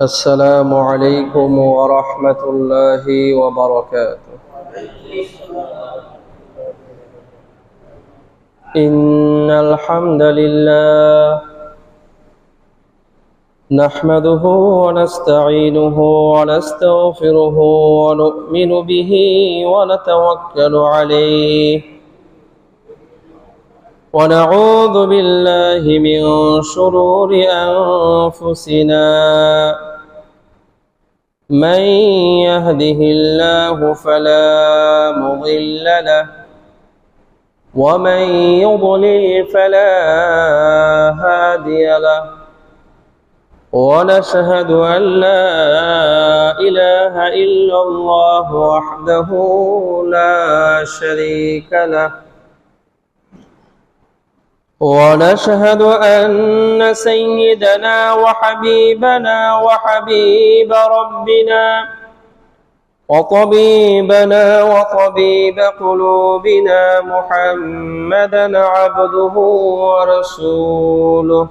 السلام عليكم ورحمة الله وبركاته. إن الحمد لله نحمده ونستعينه ونستغفره ونؤمن به ونتوكل عليه ونعوذ بالله من شرور أنفسنا من يهده الله فلا مضل له ومن يضلل فلا هادي له ونشهد أن لا إله إلا الله وحده لا شريك له ونشهد أن سيدنا وحبيبنا وحبيب ربنا وطبيبنا وطبيب قلوبنا محمدا عبده ورسوله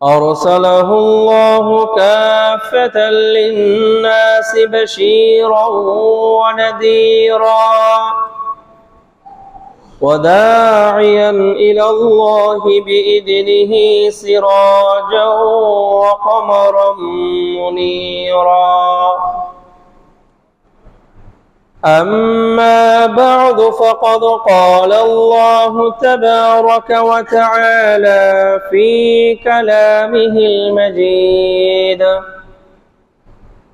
أرسله الله كافة للناس بشيرا ونذيرا وداعيا إلى الله بإذنه سراجا وقمرا منيرا أما بعد فقد قال الله تبارك وتعالى في كلامه المجيد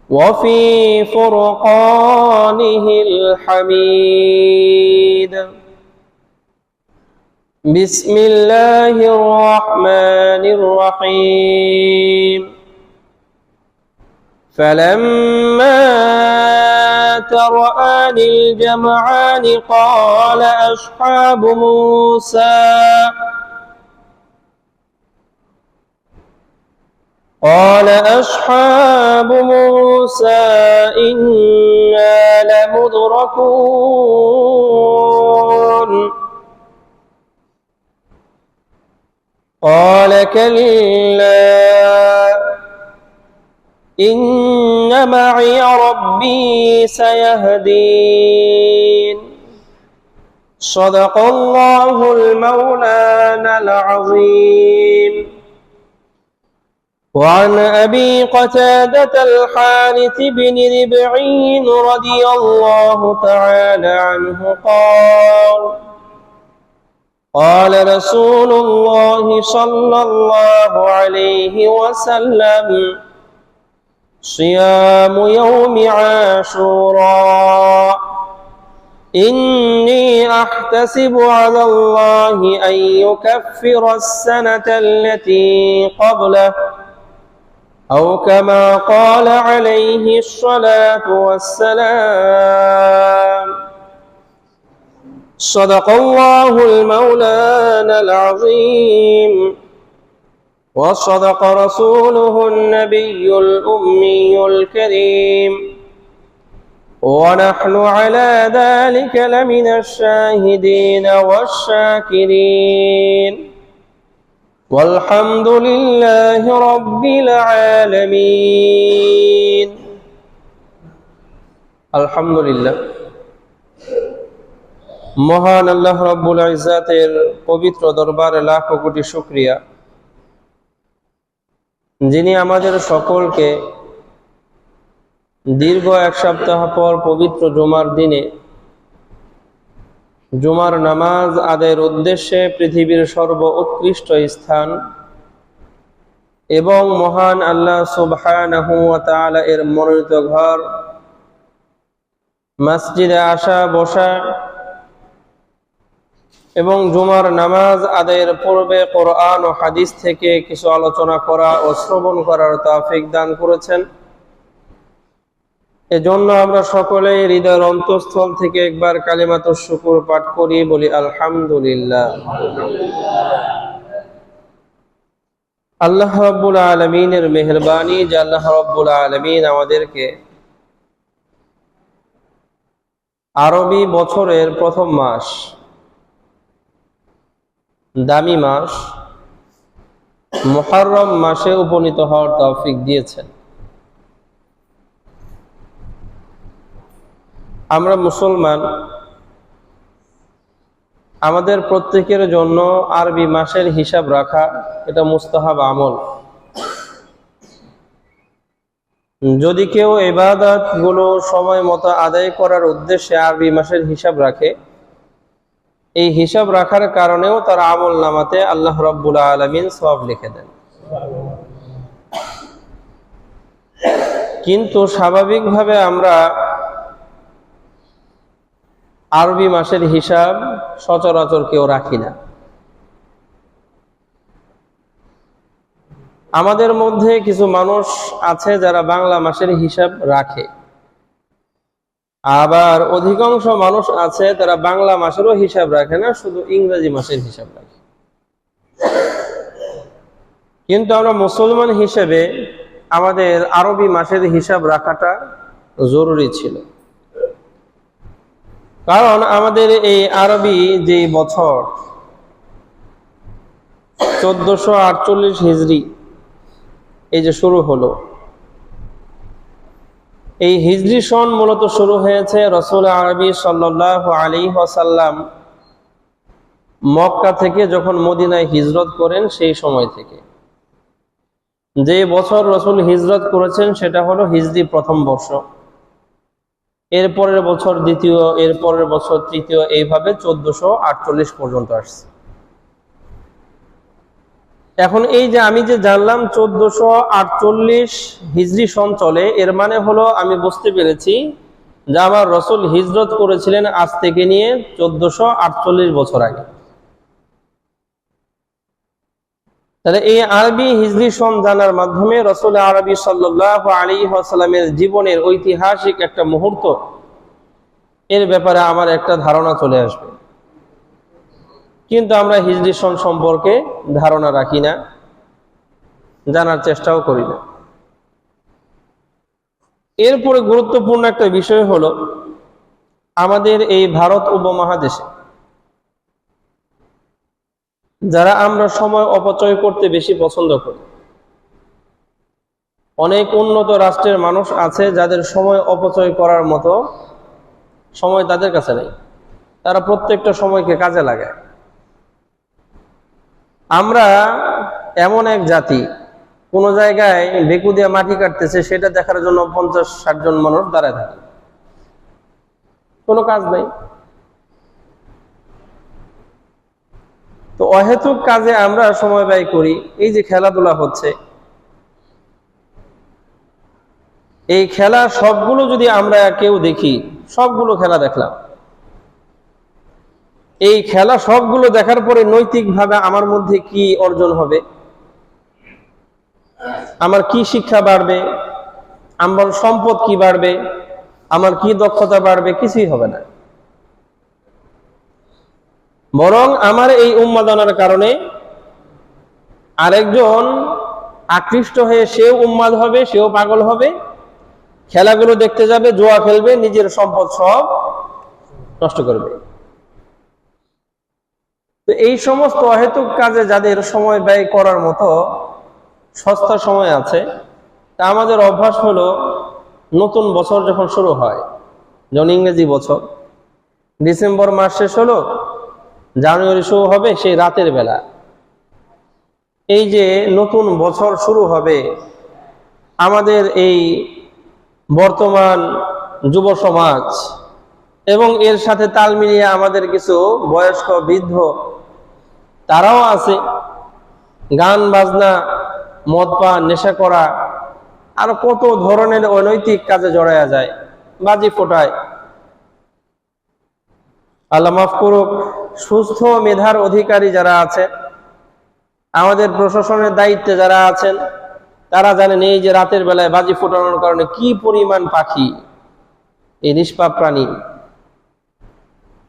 وفي فرقانه الحميد بسم الله الرحمن الرحيم فلما ترآني الجمعان قال أصحاب موسى إنا لمدركون قال كلا إن معي ربي سيهدين صدق الله المولانا العظيم. وعن أبي قتادة الحارث بن ربعي رضي الله تعالى عنه قال رسول الله صلى الله عليه وسلم صيام يوم عاشوراء إني أحتسب على الله أن يكفر السنة التي قبله أو كما قال عليه الصلاة والسلام. صدق الله المولانا العظيم وصدق رسوله النبي الأمي الكريم ونحن على ذلك لمن الشاهدين والشاكرين والحمد لله رب العالمين. الحمد لله মহান আল্লাহ রব্বুল ইজ্জাতের পবিত্র দরবারে লাখো কোটি শুকরিয়া, যিনি আমাদের সকলকে দীর্ঘ এক সপ্তাহ পর পবিত্র জুমার দিনে জুমার নামাজ আদায়ের উদ্দেশ্যে পৃথিবীর সর্বোৎকৃষ্ট স্থান এবং মহান আল্লাহ সুবহানাহু ওয়া তাআলা এর মনোনীত ঘর মসজিদে আসা বসা এবং জুমার নামাজ আদায়ের পূর্বে কোরআন ও হাদিস থেকে কিছু আলোচনা করা ও শ্রবণ করার তৌফিক দান করেছেন। এজন্য আমরা সকলেই হৃদয়ের অন্তঃস্থল থেকে একবার কালিমাতুশ শুকর পাঠ করি, বলি আলহামদুলিল্লাহ। আল্লাহ রাব্বুল আলামিনের মেহেরবানি যে আল্লাহ রাব্বুল আলামিন আমাদেরকে আরবি বছরের প্রথম মাস, দামি মাস মুহররম মাসে উপনীত হওয়ার তৌফিক দিয়েছেন। আমরা মুসলমান, আমাদের প্রত্যেকের জন্য আরবি মাসের হিসাব রাখা এটা মুস্তাহাব আমল। যদি কেউ ইবাদত গুলো সময় মতো আদায় করার উদ্দেশ্যে আরবি মাসের হিসাব রাখে, এই হিসাব রাখার কারণেও তার আমল নামাতে আল্লাহ রাব্বুল আলামিন সওয়াব লিখে দেন। কিন্তু স্বাভাবিকভাবে আমরা আরবি মাসের হিসাব সচরাচর কেউ রাখি না। আমাদের মধ্যে কিছু মানুষ আছে যারা বাংলা মাসের হিসাব রাখে, আবার অধিকাংশ মানুষ আছে তারা বাংলা মাসেরও হিসাব রাখে না, শুধু ইংরেজি মাসের হিসাব রাখে। কিন্তু আমরা মুসলমান হিসেবে আমাদের আরবি মাসের হিসাব রাখাটা জরুরি ছিল। কারণ আমাদের এই আরবি যে বছর 1448 হিজরি এই যে শুরু হলো, এই হিজরি সন মূলত শুরু হয়েছে রাসূল আরবি সাল্লাল্লাহু আলাইহি ওয়াসাল্লাম মক্কা থেকে যখন মদিনায় হিজরত করেন সেই সময় থেকে। যে বছর রাসূল হিজরত করেছেন সেটা হলো হিজরি প্রথম বর্ষ, এরপরের বছর দ্বিতীয়, এরপরের বছর তৃতীয়, এইভাবে 1448 পর্যন্ত আসছে। এখন এই যে আমি যে জানলাম 1448 হিজরি সন চলে, এর মানে হলো আমি বুঝতে পেরেছি যে আমার রাসূল হিজরত করেছিলেন আজ থেকে নিয়ে 1448 বছর আগে। তাহলে এই আরবি হিজরি সন জানার মাধ্যমে রাসূল আরবি সাল্লাল্লাহু আলাইহি ওয়াসাল্লামের জীবনের ঐতিহাসিক একটা মুহূর্ত এর ব্যাপারে আমার একটা ধারণা চলে আসবে। কিন্তু আমরা হিজরি সন সম্পর্কে ধারণা রাখি না, জানার চেষ্টাও করি না। এরপরে গুরুত্বপূর্ণ একটা বিষয় হলো আমাদের এই ভারত উপমহাদেশে যারা আমরা সময় অপচয় করতে বেশি পছন্দ করি, অনেক উন্নত রাষ্ট্রের মানুষ আছে যাদের সময় অপচয় করার মতো সময় তাদের কাছে নেই, তারা প্রত্যেকটা সময়কে কাজে লাগায়। আমরা এমন এক জাতি, কোন জায়গায় বেকু দিয়ে মাটি কাটতেছে সেটা দেখার জন্য 50-60 জন মানুষ দাঁড়ায় থাকে, কোনো কাজ নেই। তো অহেতুক কাজে আমরা সময় ব্যয় করি। এই যে খেলাধুলা হচ্ছে, এই খেলা সবগুলো যদি আমরা কেউ দেখি, সবগুলো খেলা দেখলাম, এই খেলা সবগুলো দেখার পরে নৈতিকভাবে আমার মধ্যে কি অর্জন হবে, আমার কি শিক্ষা বাড়বে, আমার সম্পদ কি বাড়বে, আমার কি দক্ষতা বাড়বে? কিছুই হবে না। বরং আমার এই উন্মাদনার কারণে আরেকজন আকৃষ্ট হয়ে সেও উন্মাদ হবে, সেও পাগল হবে, খেলাগুলো দেখতে যাবে, জুয়া খেলবে, নিজের সম্পদ সব নষ্ট করবে। তো এই সমস্ত অহেতুক কাজে যাদের সময় ব্যয় করার মতো সস্তা সময় আছে, তা আমাদের অভ্যাস হলো নতুন বছর যখন শুরু হয়, যেমন ইংরেজি বছর, ডিসেম্বর মাস শেষ হলো, জানুয়ারি শুরু হবে, সেই রাতের বেলা এই যে নতুন বছর শুরু হবে, আমাদের এই বর্তমান যুব সমাজ এবং এর সাথে তাল মিলিয়ে আমাদের কিছু বয়স্ক বৃদ্ধ তারাও আছে, গান বাজনা, মদ পান, নেশা করা, আর কত ধরনের অনৈতিক কাজে জড়ায়া যায়, বাজি ফোটায়। আল্লাহ মাফ করুক, সুস্থ মেধার অধিকারী যারা আছে, আমাদের প্রশাসনের দায়িত্বে যারা আছেন, তারা জানেন এই যে রাতের বেলায় বাজি ফোটানোর কারণে কি পরিমাণ পাখি, এই নিষ্পাপ প্রাণী,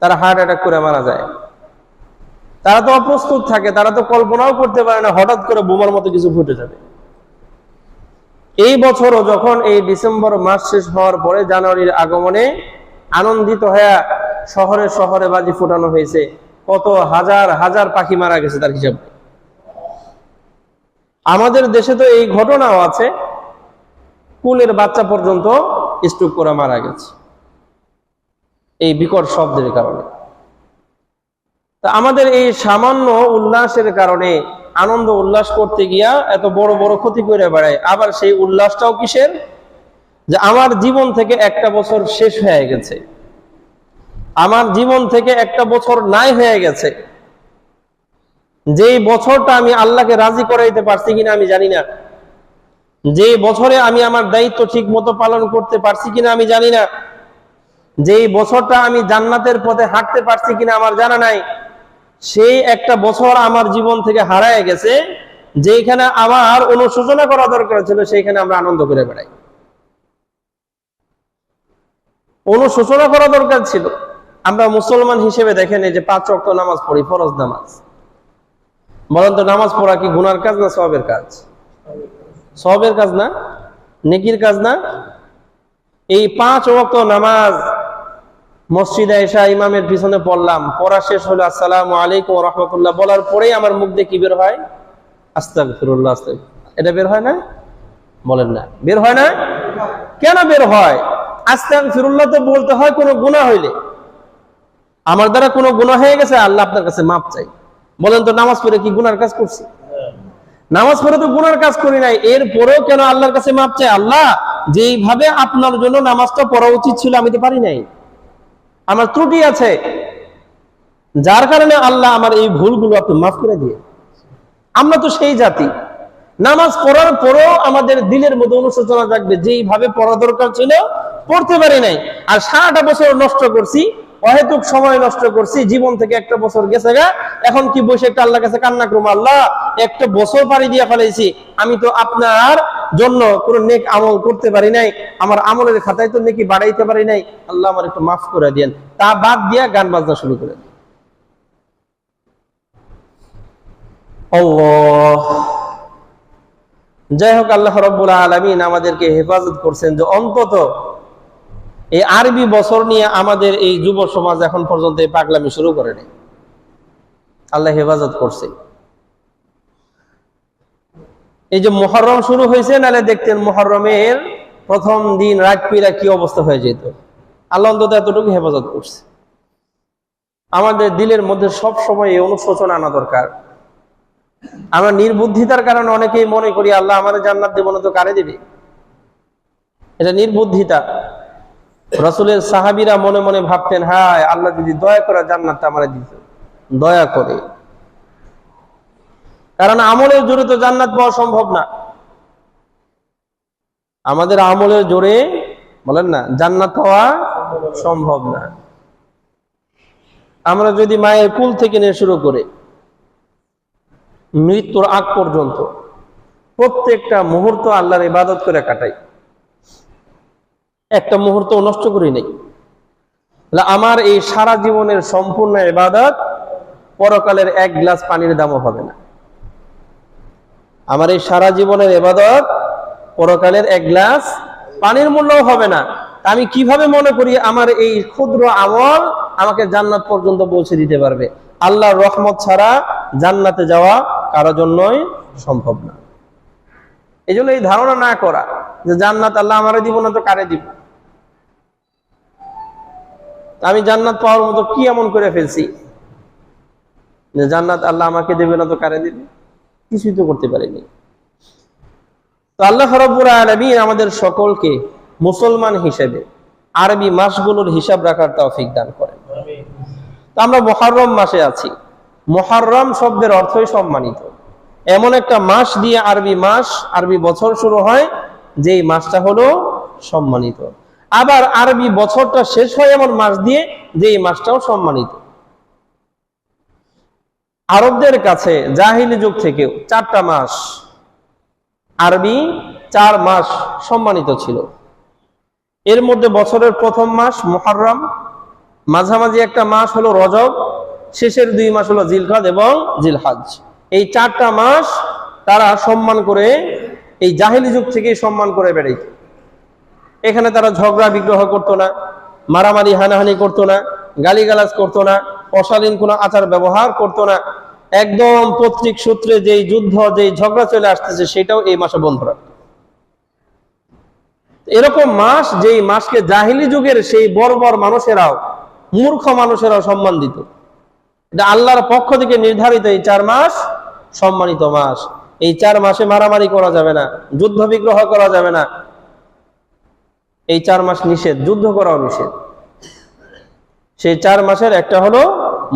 তারা হার্ট অ্যাটাক করে মারা যায়। তারা তো অপ্রস্তুত থাকে, তারা তো কল্পনাও করতে পারে না হঠাৎ করে বোমার মতো কিছু ফুটে যাবে। এই বছরও যখন এই ডিসেম্বর মাস শেষ হওয়ার পরে জানুয়ারির আগমনে আনন্দিত হয়ে শহরে শহরে বাজি ফোটানো হয়েছে, কত হাজার হাজার পাখি মারা গেছে তার হিসাব নেই। আমাদের দেশে তো এই ঘটনাও আছে, কুলের বাচ্চা পর্যন্ত স্ট্রোক করে মারা গেছে এই বিকট শব্দের কারণে। তা আমাদের এই সামান্য উল্লাসের কারণে, আনন্দ উল্লাস করতে গিয়া এত বড় বড় ক্ষতি করে বেড়ায়। আবার সেই উল্লাসটাও কিসের? যে আমার জীবন থেকে একটা বছর শেষ হয়ে গেছে, আমার জীবন থেকে একটা বছর নাই হয়ে গেছে, যেই বছরটা আমি আল্লাহকে রাজি করাইতে পারছি কিনা আমি জানি না, যে বছরে আমি আমার দায়িত্ব ঠিক মতো পালন করতে পারছি কিনা আমি জানি না, যেই বছরটা আমি জান্নাতের পথে হাঁটতে পারছি কিনা আমার জানা নাই, সেই একটা বছর আমার জীবন থেকে হারায় গেছে, যেখানে আমার অনুশোচনা করা দরকার ছিল সেইখানে আমরা আনন্দ করে বেড়াই। অনুশোচনা করা দরকার ছিল। আমরা মুসলমান হিসেবে দেখেন এই যে 5 ওয়াক্ত নামাজ পড়ি, ফরজ নামাজ। বলেন তো, নামাজ পড়া কি গুনার কাজ না সওয়াবের কাজ? সওয়াবের কাজ না, নেকির কাজ না? এই 5 ওয়াক্ত নামাজ মসজিদে এসে ইমামের পিছনে পড়লাম, পড়া শেষ হলো আসসালামু আলাইকুম ওয়া রাহমাতুল্লাহ বলার পরেই আমার মুখ দিয়ে কি বের হয়? আস্তাগফিরুল্লাহ। এটা বের হয় না? বলেন না, বের হয় না? কেন বের হয়? আস্তাগফিরুল্লাহ তো বলতে হয় কোনো গুনাহ হইলে। আমার দ্বারা কোনো গুনাহ হয়ে গেছে, আল্লাহ আপনার কাছে মাপ চাই। বলেন তো, নামাজ পড়ে কি গুনার কাজ করছি? নামাজ পড়ে তো গুনার কাজ করি নাই, এরপরেও কেন আল্লাহর কাছে মাপ চাই? আল্লাহ, যেইভাবে আপনার জন্য নামাজটা পড়া উচিত ছিল আমি তো পারি নাই, আমার ত্রুটি আছে, যার কারণে আল্লাহ আমার এই ভুলগুলো আপনি মাফ করে দিয়ে। আমরা তো সেই জাতি, নামাজ পড়ার পরেও আমাদের দিলের মধ্যে অনুশোচনা থাকবে, যেইভাবে পড়া দরকার ছিল পড়তে পারি নাই, আর 7টা বছর নষ্ট করছি, অহেতুক সময় নষ্ট করছি, জীবন থেকে একটা বছর গেছে গা। এখন কি বসে একটা আল্লাহর কাছে কান্না করব, আল্লাহ একটা বছর পাড়ি দিয়ে ফেলাইছি, আমি তো আপনার জন্য কোনো নেক আমল করতে পারি নাই, আমার আমলের খাতায় তো নেকি বাড়াইতে পারি নাই, আল্লাহ আমার একটু মাফ করে দেন। তা বাদ দিয়া গান বাজনা শুরু করে দেন। আল্লাহ, যাই হোক, আল্লাহ রাব্বুল আলামিন আমাদেরকে হেফাজত করছেন যে অন্তত এই আরবি বছর নিয়ে আমাদের এই যুব সমাজ এখন পর্যন্ত এই পাগলামি শুরু করেনি। আল্লাহ হেফাজত করছে। এই যে মুহররম শুরু হয়েছে, নালে দেখতেন মুহররমের প্রথম দিন রাত পিরা কি অবস্থা হয়ে যেত। আল্লাহ অন্তত এতটুকু হেফাজত করছে। আমাদের দিলের মধ্যে সব সময় এই অনুশোচনা আনা দরকার। আমরা নির্বুদ্ধিতার কারণে অনেকেই মনে করি আল্লাহ আমার জান্নাত দেব না তো কারে দিবে, এটা নির্বুদ্ধিতা। রাসূলের সাহাবীরা মনে মনে ভাবতেন, হায় আল্লাহ যদি দয়া করে জান্নাতটা আমারে দিত, দয়া করে। কারণ আমলের জোরে তো জান্নাত পাওয়া সম্ভব না। আমাদের আমলের জোরে, বলেন না, জান্নাত পাওয়া সম্ভব না। আমরা যদি মায়ের কুল থেকে নিয়ে শুরু করে মৃত্যুর আগ পর্যন্ত প্রত্যেকটা মুহূর্ত আল্লাহর ইবাদত করে কাটাই, একটা মুহূর্ত নষ্ট করি নাই, আমার এই সারা জীবনের সম্পূর্ণ ইবাদত পরকালের 1 গ্লাস পানির দামও হবে না। আমার এই সারা জীবনের ইবাদত পরকালের 1 গ্লাস পানির মূল্যও হবে না। আমি কিভাবে মনে করি আমার এই ক্ষুদ্র আমল আমাকে জান্নাত পর্যন্ত পৌঁছে দিতে পারবে? আল্লাহর রহমত ছাড়া জান্নাতে যাওয়া কারোর জন্যই সম্ভব না। এই জন্য এই ধারণা না করা যে জান্নাত আল্লাহ আমারে দিব না তো কারে দিব। আমি জান্নাত পাওয়ার মতো কি এমন করে ফেলছি যে জান্নাত আল্লাহ আমাকে দেবে না তো কারে দিবে? কিছুই তো করতে পারিনি। তো আল্লাহ রাব্বুল আলামিন আমাদের সকলকে মুসলমান হিসেবে আরবি মাসগুলোর হিসাব রাখার তৌফিক দান করেন। তো আমরা মুহররম মাসে আছি। মুহররম শব্দের অর্থই সম্মানিত। এমন একটা মাস দিয়ে আরবি মাস, আরবি বছর শুরু হয়, যেই মাসটা হলো সম্মানিত। আবার আরবি বছরটা শেষ হয় এমন মাস দিয়ে, যেই মাসটাও সম্মানিত। আরবদের কাছে জাহিলি যুগ থেকেও 4টা মাস, আরবি 4 মাস সম্মানিত ছিল। এর মধ্যে বছরের প্রথম মাস মুহররম, মাঝামাঝি একটা মাস হলো রজব, শেষের 2 মাস হলো জিলকাদ এবং জিলহজ। এই 4টা মাস তারা সম্মান করে, এই জাহিলি যুগ থেকেই সম্মান করে বেড়াইত। এখানে তারা ঝগড়া বিগ্রহ করতো না, মারামারি হানাহানি করতো না, গালিগালাজ করতো না, অশালীন কোনো আচার ব্যবহার করতো না। একদম পৈতৃক সূত্রে যেই যুদ্ধ, যেই ঝগড়া চলে আসতেছে, সেটাও এই মাসে বন্ধ রাখতো। এরকম মাস, যেই মাসকে জাহিলি যুগের সেই বর্বর মানুষেরাও, মূর্খ মানুষেরাও সম্মান দিত। এটা আল্লাহর পক্ষ থেকে নির্ধারিত এই 4 মাস সম্মানিত মাস। এই 4 মাসে মারামারি করা যাবে না, যুদ্ধ বিগ্রহ করা যাবে না। এই 4 মাস নিষেধ, যুদ্ধ করাও নিষেধ। সেই 4 মাসের একটা হলো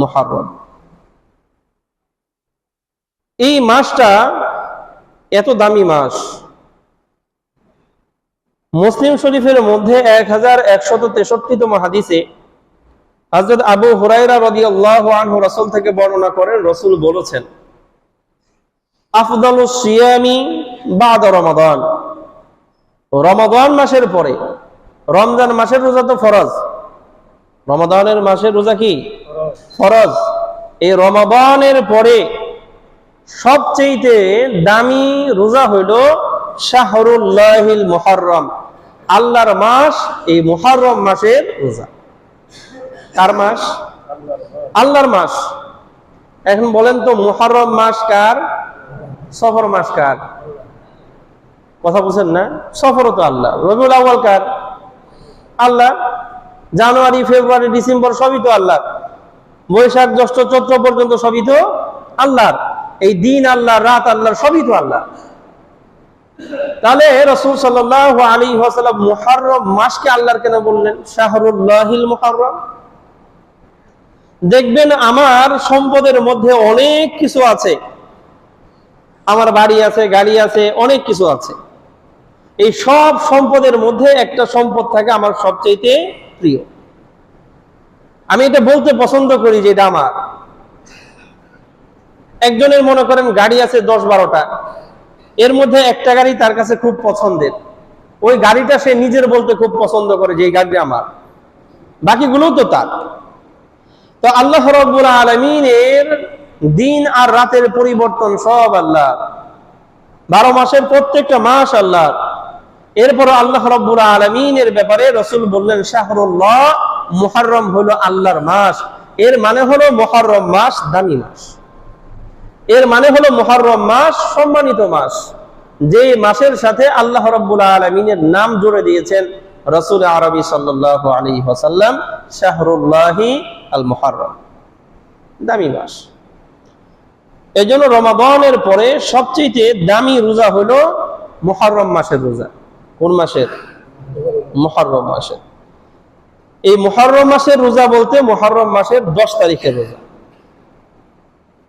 মুহররম। এই মাসটা এত দামি মাস। মুসলিম শরীফের মধ্যে 1163তম হাদিসে হযরত আবু হুরায়রা রাদিয়াল্লাহু আনহু রাসূল থেকে বর্ণনা করেন, রাসূল বলেছেন, আফদালুস সিয়ামি বাদা রমাদান। রমাদান মাসের পরে, রমজান মাসের রোজা তো ফরজ, রমাদানের মাসের রোজা কি ফরজ। এই রমাদানের পরে সবচেয়ে দামি রোজা হইল শাহরুল্লাহিল মুহররম, আল্লাহর মাস। এই মুহররম মাসের রোজা কার মাস? আল্লাহর মাস। এখন বলেন তো, মুহররম মাস কার? সফর মাস কার? কথা বুঝেন না? সফর তো আল্লাহ। রবিউল আউয়াল কার? আল্লাহ। জানুয়ারি, ফেব্রুয়ারি, ডিসেম্বর সবই তো আল্লাহ। বৈশাখ, জ্যৈষ্ঠ, চৈত্র পর্যন্ত সবই তো আল্লাহর। এই দিন আল্লাহ, রাত আল্লাহর, সবই তো আল্লাহ। তাহলে রাসূল সাল্লাল্লাহু আলাইহি ওয়াসাল্লাম মুহররম মাসকে আল্লাহর কেন বললেন শাহরুল্লাহিল মুহররম? দেখবেন আমার সম্পদের মধ্যে অনেক কিছু আছে, আমার বাড়ি আছে, গাড়ি আছে, অনেক কিছু আছে। এই সব সম্পদের মধ্যে একটা সম্পদ থাকে আমার সবচেয়ে প্রিয়। আমি এটা বলতে পছন্দ করি যে এটা আমার। একজনের মনে করেন গাড়ি আছে 10-12টা, এর মধ্যে একটা গাড়ি তার কাছে খুব পছন্দের, ওই গাড়িটা সে নিজের বলতে খুব পছন্দ করে যে এই গাড়িটা আমার, বাকিগুলো তো তার। তো আল্লাহ রাব্বুল আলামিনের দিন আর রাতের পরিবর্তন সব আল্লাহ, 12 মাসের প্রত্যেকটা মাস আল্লাহ। এরপর আল্লাহ রাব্বুল আলামিনের ব্যাপারে রাসূল বললেন শাহরুল্লাহ, মুহররম হলো আল্লাহর মাস। এর মানে হলো মুহররম মাস দামি মাস, এর মানে হলো মুহররম মাস সম্মানিত মাস, যে মাসের সাথে আল্লাহ রাব্বুল আলামিনের নাম জুড়ে দিয়েছেন রাসূল আরবি সাল্লাল্লাহু আলাইহি ওয়াসাল্লাম, শাহরুল্লাহি আল মুহররম, দামি মাস। এজন্য রমাদানের পরে সবচেয়ে দামি রোজা হলো মুহররম মাসের রোজা। কোন মাসের? মুহররম মাসের। এই মুহররম মাসের রোজা বলতে মুহররম মাসের 10 তারিখের রোজা।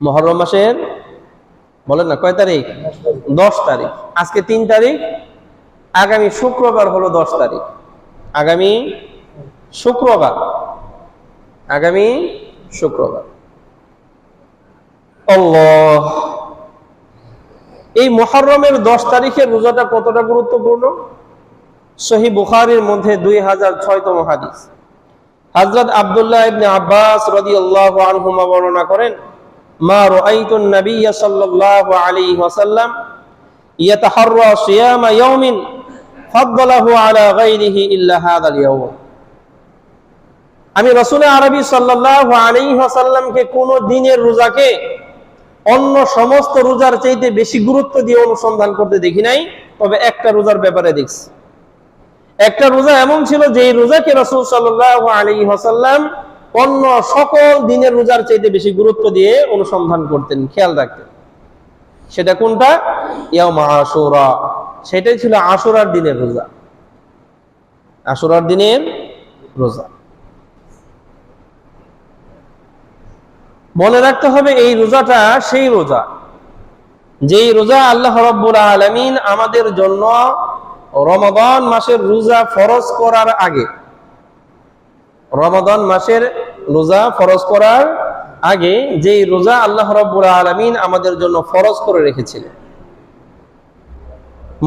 মুহররম মাসের বলেন না কয় তারিখ? 10 তারিখ। আজকে 3 তারিখ, আগামী শুক্রবার হলো 10 তারিখ। আগামী শুক্রবার, আগামী শুক্রবার। আল্লাহ, এই মুহররমের 10 তারিখের রোজাটা কতটা গুরুত্বপূর্ণ? সহিহ বুখারীর মধ্যে 2006তম হাদিস, হযরত আব্দুল্লাহ ইবনে আব্বাস রাদিয়াল্লাহু আনহুমা বর্ণনা করেন, মা রাআইতুন নাবিয়্য সাল্লাল্লাহু আলাইহি ওয়াসাল্লাম ইয়াতাহাররা সিয়ামা ইয়াওমিন ফাদ্দালাহু আলা গায়রিহি ইল্লা হাযাল ইয়াওম। আমি রাসূল আরবি সাল্লাল্লাহু আলাইহি ওয়াসাল্লামকে কোন দিনের রোজাকে অন্য সমস্ত রোজার চাইতে বেশি গুরুত্ব দিয়ে অনুসন্ধান করতে দেখি নাই, তবে একটা রোজার ব্যাপারে দেখছি। একটা রোজা এমন ছিল যে রোজাকে রাসূল সাল্লাল্লাহু আলাইহি ওয়াসাল্লাম অন্য সকল দিনের রোজার চাইতে বেশি গুরুত্ব দিয়ে অনুসন্ধান করতেন, খেয়াল রাখতেন। সেটা কোনটা? ইয়াউম আশুরা। সেটাই ছিল আশুরার দিনের রোজা, আশুরার দিনের রোজা। মনে রাখতে হবে এই রোজাটা সেই রোজা, যেই রোজা আল্লাহ রাব্বুল আলামিন আমাদের জন্য রমাদান মাসের রোজা ফরজ করার আগে, রমাদান মাসের রোজা ফরজ করার আগে যেই রোজা আল্লাহ রাব্বুল আলামিন আমাদের জন্য ফরজ করে রেখেছিলেন।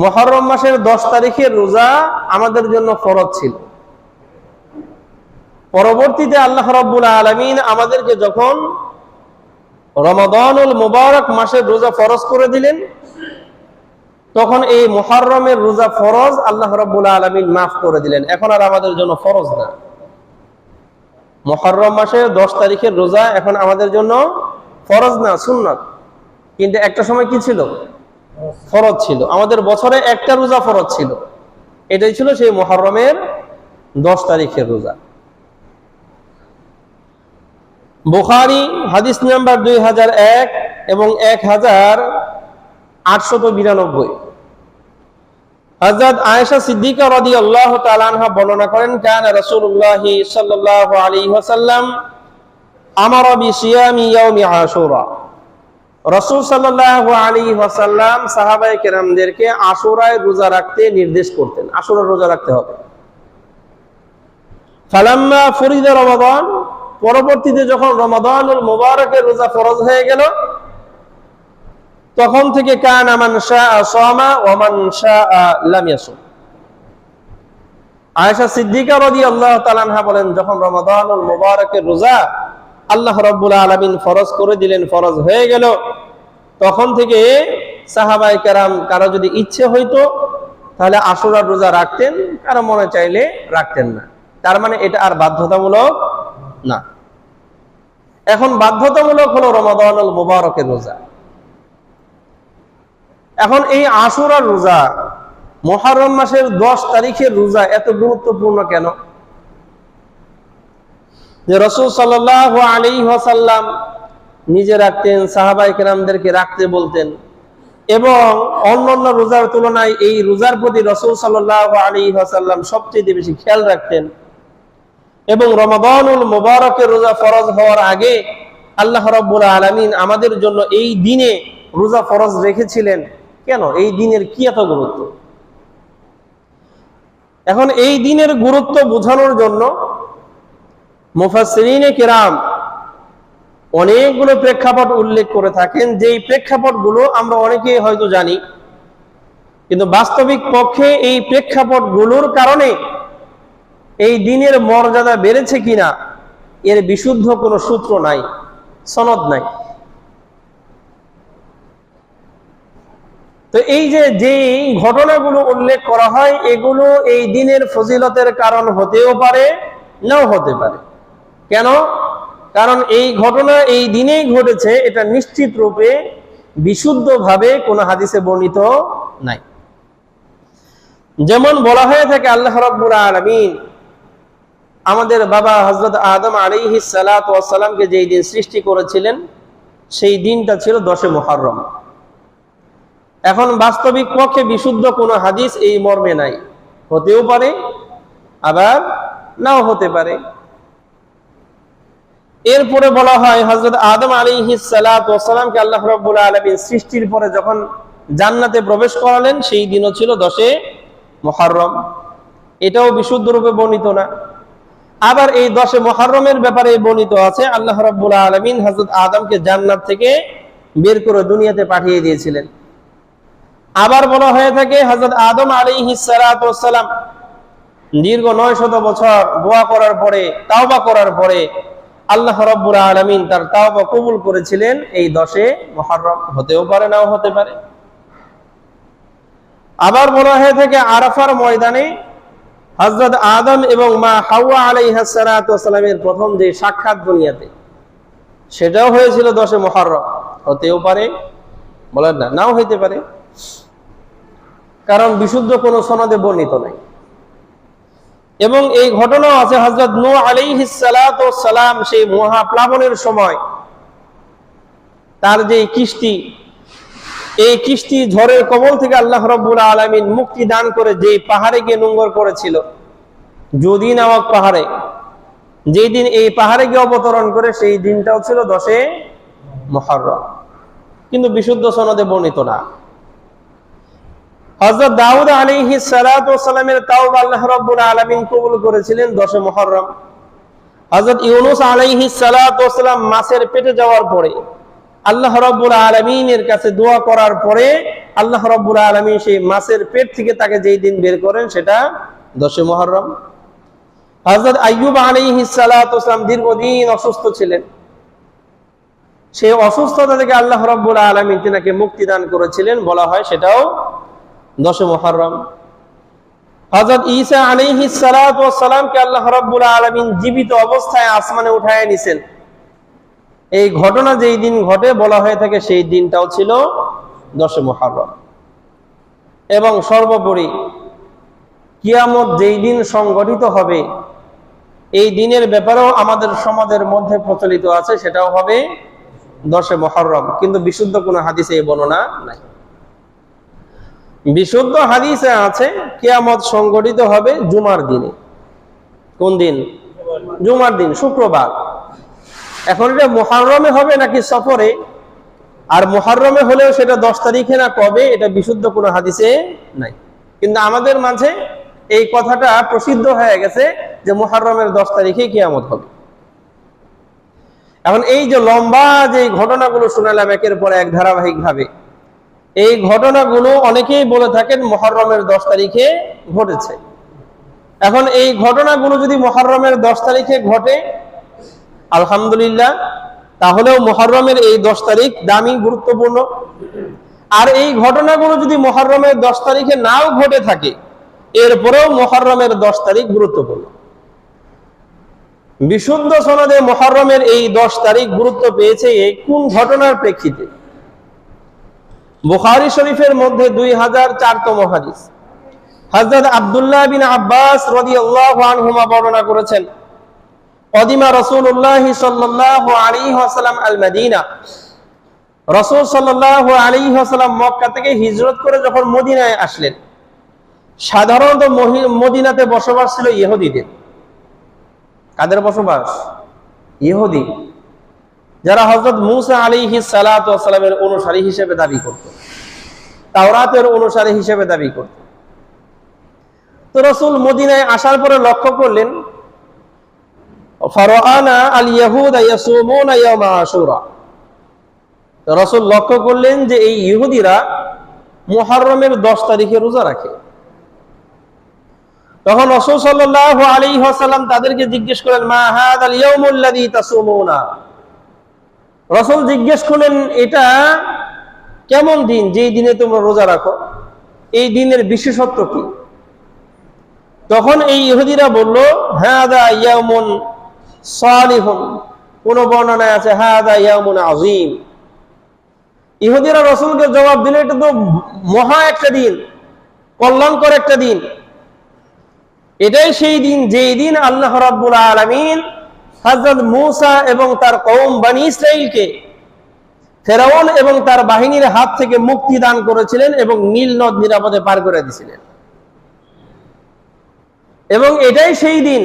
মুহররম মাসের 10 তারিখের রোজা আমাদের জন্য ফরজ ছিল। পরবর্তীতে আল্লাহ রাব্বুল আলামিন আমাদেরকে যখন রমাদানুল মুবারক মাসের রোজা ফরজ করে দিলেন, তখন এই মুহররমের রোজা ফরজ আল্লাহ রাব্বুল আলামিন মাফ করে দিলেন, এখন আর আমাদের জন্য ফরজ না। মুহররম মাসের 10 তারিখের রোজা এখন আমাদের জন্য ফরজ না, সুন্নাত, কিন্তু একটা সময় কি ছিল? ফরজ ছিল। আমাদের বছরে একটা রোজা ফরজ ছিল, এটাই ছিল সেই মুহররমের 10 তারিখের রোজা। বুখারী হাদিস নাম্বার 2001 এবং 1892। হযরত আয়েশা সিদ্দিকা রাদিয়াল্লাহু তাআলা আনহা বর্ণনা করেন, কানা রাসূলুল্লাহ সাল্লাল্লাহু আলাইহি ওয়াসাল্লাম আমারা বিসিয়ামি ইয়াউমি আশুরা। রাসূল সাল্লাল্লাহু আলাইহি ওয়াসাল্লাম সাহাবায়ে কেরামদেরকে আশুরায় রোজা রাখতে নির্দেশ করতেন, আশুরার রোজা রাখতে হবে। ফালাম্মা ফুরিদা রমাদান, পরবর্তীতে যখন রমাদানুল মুবারকের রোজা ফরজ হয়ে গেল, তখন থেকে কানা মান শাআ সামা ওয়া মান শাআ লাম ইয়াসুম। আয়েশা সিদ্দিকা রাদিয়াল্লাহু তাআলা আনহা বলেন, যখন রমাদানুল মুবারকের রোজা আল্লাহ রাব্বুল আলামিন ফরজ করে দিলেন, ফরজ হয়ে গেল, তখন থেকে সাহাবায়ে কেরাম কারো যদি ইচ্ছে হইতো তাহলে আশুরার রোজা রাখতেন, কারো মনে চাইলে রাখতেন না। তার মানে এটা আর বাধ্যতামূলক না। এখন বাধ্যতামূলক হলো রমাদানুল মুবারকের রোজা। এখন এই আশুরার রোজা, মুহররম মাসের 10 তারিখের রোজা এত গুরুত্বপূর্ণ কেন? যে রাসূল সাল্লাল্লাহু আলাইহি ওয়াসাল্লাম নিজে রাখতেন, সাহাবায়ে কেরামদেরকে রাখতে বলতেন, এবং অন্যান্য রোজার তুলনায় এই রোজার প্রতি রাসূল সাল্লাল্লাহু আলাইহি ওয়াসাল্লাম সবচেয়ে বেশি খেয়াল রাখতেন। এবং রমাদানুল মুবারকের রোজা ফরজ হওয়ার আগে আল্লাহ রাব্বুল আলামিন আমাদের জন্য এই দিনে রোজা ফরজ রেখেছিলেন। কেন? এই দিনের কি এত গুরুত্ব? এখন এই দিনের গুরুত্ব বোঝানোর জন্য মুফাসসিরিনে কিরাম অনেকগুলো প্রেক্ষাপট উল্লেখ করে থাকেন, যেই প্রেক্ষাপটগুলো আমরা অনেকেই হয়তো জানি, কিন্তু বাস্তবিক পক্ষে এই প্রেক্ষাপটগুলোর কারণে এই দিনের মর্যাদা বেড়েছে কিনা এর বিশুদ্ধ কোনো সূত্র নাই, সনদ নাই। তো এই যে ঘটনাগুলো উল্লেখ করা হয়, এগুলো এই দিনের ফজিলতের কারণ হতেও পারে, নাও হতে পারে। কেন? কারণ এই ঘটনা এই দিনেই ঘটেছে, এটা নিশ্চিত রূপে বিশুদ্ধভাবে কোনো হাদিসে বর্ণিত নাই। যেমন বলা হয়ে থাকে, আল্লাহ রাব্বুল আলামিন আমাদের বাবা হযরত আদম আলাইহিস সালাতু ওয়াস সালামকে যেই দিন সৃষ্টি করেছিলেন, সেই দিনটা ছিল 10 মুহররম। এখন বাস্তবিক পক্ষে বিশুদ্ধ কোনো হাদিস এই মর্মে নাই, হতেও পারে আবার নাও হতে পারে। এরপরে বলা হয়, হযরত আদম আলাইহিস সালাতু ওয়াস সালামকে আল্লাহ রাব্বুল আলামিন সৃষ্টির পরে যখন জান্নাতে প্রবেশ করালেন, সেই দিনও ছিল 10 মুহররম। এটাও বিশুদ্ধ রূপে বর্ণিত না। আবার এই 10 মুহররমের ব্যাপারে বর্ণিত আছে, আল্লাহ রাব্বুল আলামিন হযরত আদমকে জান্নাত থেকে বের করে দুনিয়াতে পাঠিয়ে দিয়েছিলেন। আবার বলা হয়ে থাকে, হযরত আদম আলাইহিস সালাতু ওয়াস সালাম দীর্ঘ 900 বছর দোয়া করার পরে, তাওবা করার পরে আল্লাহ রাব্বুল আলামিন তার তাওবা কবুল করেছিলেন এই 10 মুহররম। হতেও পারে, নাও হতে পারে। আবার বলা হয়ে থাকে, আরাফার ময়দানে হযরত আদম এবং মা হাওয়া আলাইহিস সালাতু ওয়াস সালামের প্রথম যে সাক্ষাৎ দুনিয়াতে, সেটাও হয়েছিল 10 মুহররম। হতেও পারে, বলেন না, নাও হইতে পারে, কারণ বিশুদ্ধ কোনো সনদে বর্ণিত নাই। এবং এই ঘটনাও আছে, হযরত নূহ আলাইহিস সালাতু ওয়াস সালাম সেই মহাপ্লাবনের সময় তার যে কিস্তি, এই কিস্তি ঝড়ের কবল থেকে আল্লাহ রাব্বুল আলামিন মুক্তি দান করে যে পাহাড়ে গিয়ে নোঙ্গর করেছিল, জুদি নামক পাহাড়ে, যেই দিন এই পাহাড়ে গিয়ে অবতরণ করে, সেই দিনটাও ছিল 10 মুহররম, কিন্তু বিশুদ্ধ সনদে বর্ণিত না। হযরত দাউদ আলাইহিস সালাতু ওয়াস সালামের তাওবা আল্লাহ রাব্বুল আলামিন কবুল করেছিলেন 10 মুহররম। হযরত ইউনূস আলাইহিস সালাতু ওয়াস সালাম মাছের পেটে যাওয়ার পরে আল্লাহ রাব্বুল আলামিনের কাছে দোয়া করার পরে আল্লাহ রাব্বুল আলামিন সেই মাছের পেট থেকে তাকে যেই দিন বের করেন, সেটা 10 মুহররম। হযরত আইয়ুব আলাইহিস সালাতু ওয়াস সালাম দীর্ঘদিন অসুস্থ ছিলেন, সেই অসুস্থতা থেকে আল্লাহ রাব্বুল আলামিন তিনাকে মুক্তি দান করেছিলেন, বলা হয় সেটাও 10 মুহররম। হযরত ঈসা আলাইহিস সালাতু ওয়াস সালামকে আল্লাহ রাব্বুল আলামিন জীবিত অবস্থায় আসমানে উঠায় নিছেন, এই ঘটনা যেই দিন ঘটে বলা হয়ে থাকে সেই দিনটাও ছিল 10 মুহররম। এবং সর্বোপরি কিয়ামত যেই দিন সংগঠিত হবে এই দিনের ব্যাপারেও আমাদের সমাজের মধ্যে প্রচলিত আছে, সেটাও হবে 10 মুহররম। কিন্তু বিশুদ্ধ কোনো হাদিসে এই বর্ণনা নাই। বিশুদ্ধ হাদিসে আছে কিয়ামত সংগঠিত হবে জুমার দিনে। কোন দিন? জুমার দিন, শুক্রবার। এখন এটা মুহররমে হবে নাকি সফরে, আর মুহররমে হলেও সেটা 10 তারিখে না কবে, এটা বিশুদ্ধ কোনো হাদিসে নাই। কিন্তু আমাদের মাঝে এই কথাটা প্রসিদ্ধ হয়ে গেছে যে মুহররমের 10 তারিখে কিয়ামত হবে। এখন এই যে লম্বা যে ঘটনাগুলো শুনালাম একের পর এক ধারাবাহিক ভাবে, এই ঘটনাগুলো অনেকেই বলে থাকেন মুহররমের 10 তারিখে ঘটেছে। এখন এই ঘটনাগুলো যদি মুহররমের 10 তারিখে ঘটে আলহামদুলিল্লাহ, তাহলেও মুহররমের এই 10 তারিখ দামি, গুরুত্বপূর্ণ। আর এই ঘটনাগুলো যদি মুহররমের 10 তারিখে নাও ঘটে থাকে এরপরেও মুহররমের 10 তারিখ গুরুত্বপূর্ণ। বিশুদ্ধ সনদে মুহররমের এই 10 তারিখ গুরুত্ব পেয়েছে কোন ঘটনার প্রেক্ষিতে? বুখারী শরীফের মধ্যে 2004তম হাদিস, হযরত আব্দুল্লাহ বিন আব্বাস রাদিয়াল্লাহু আনহুমা বর্ণনা করেছেন, কদিমা রাসূলুল্লাহ সাল্লাল্লাহু আলাইহি ওয়াসাল্লাম আল মদিনা, রাসূল সাল্লাল্লাহু আলাইহি ওয়াসাল্লাম মক্কা থেকে হিজরত করে যখন মদিনায় আসলেন, সাধারণত মদিনাতে বসবাস ছিল ইহুদিদের। কাদের বসবাস? ইহুদি, যারা হযরত মূসা আলাইহিস সালাতু ওয়াস সালামের অনুসারী হিসেবে দাবি করত, তাওরাতের অনুসারী হিসেবে দাবি করত। তো রাসূল মদিনায় আসার পরে লক্ষ্য করলেন, ফারাআনা আল ইয়াহুদা ইয়াসুমুনা ইয়াউমা আশুরা, তো রাসূল লক্ষ্য করলেন যে এই ইহুদিরা মুহররমের 10 তারিখে রোজা রাখে। তখন রাসূল সাল্লাল্লাহু আলাইহি ওয়াসাল্লাম তাদেরকে জিজ্ঞেস করলেন, মা হাদাল ইয়াউমুল্লাযী তাসুমুনা, রাসূল জিজ্ঞেস করলেন এটা কেমন দিন যেই দিনে তোমরা রোজা রাখো, এই দিনের বিশেষত্ব কি? তখন এই ইহুদিরা বলল, হাদা ইয়াউমুন সালিহুন, কোন বর্ণনায় আছে হাদা ইয়াউমুন আযীম। ইহুদিরা রাসূলকে জবাব দিল, এটা তো মহা একটা দিন, কল্যাণকর একটা দিন। এটাই সেই দিন যেই দিন আল্লাহ রাব্বুল আলামিন হযরত মূসা এবং তার কওম বনি ইসরাইলকে ফেরাউন এবং তার বাহিনীর হাত থেকে মুক্তি দান করেছিলেন এবং নীল নদ নিরাপদে পার করে দিয়েছিলেন। এবং এটাই সেই দিন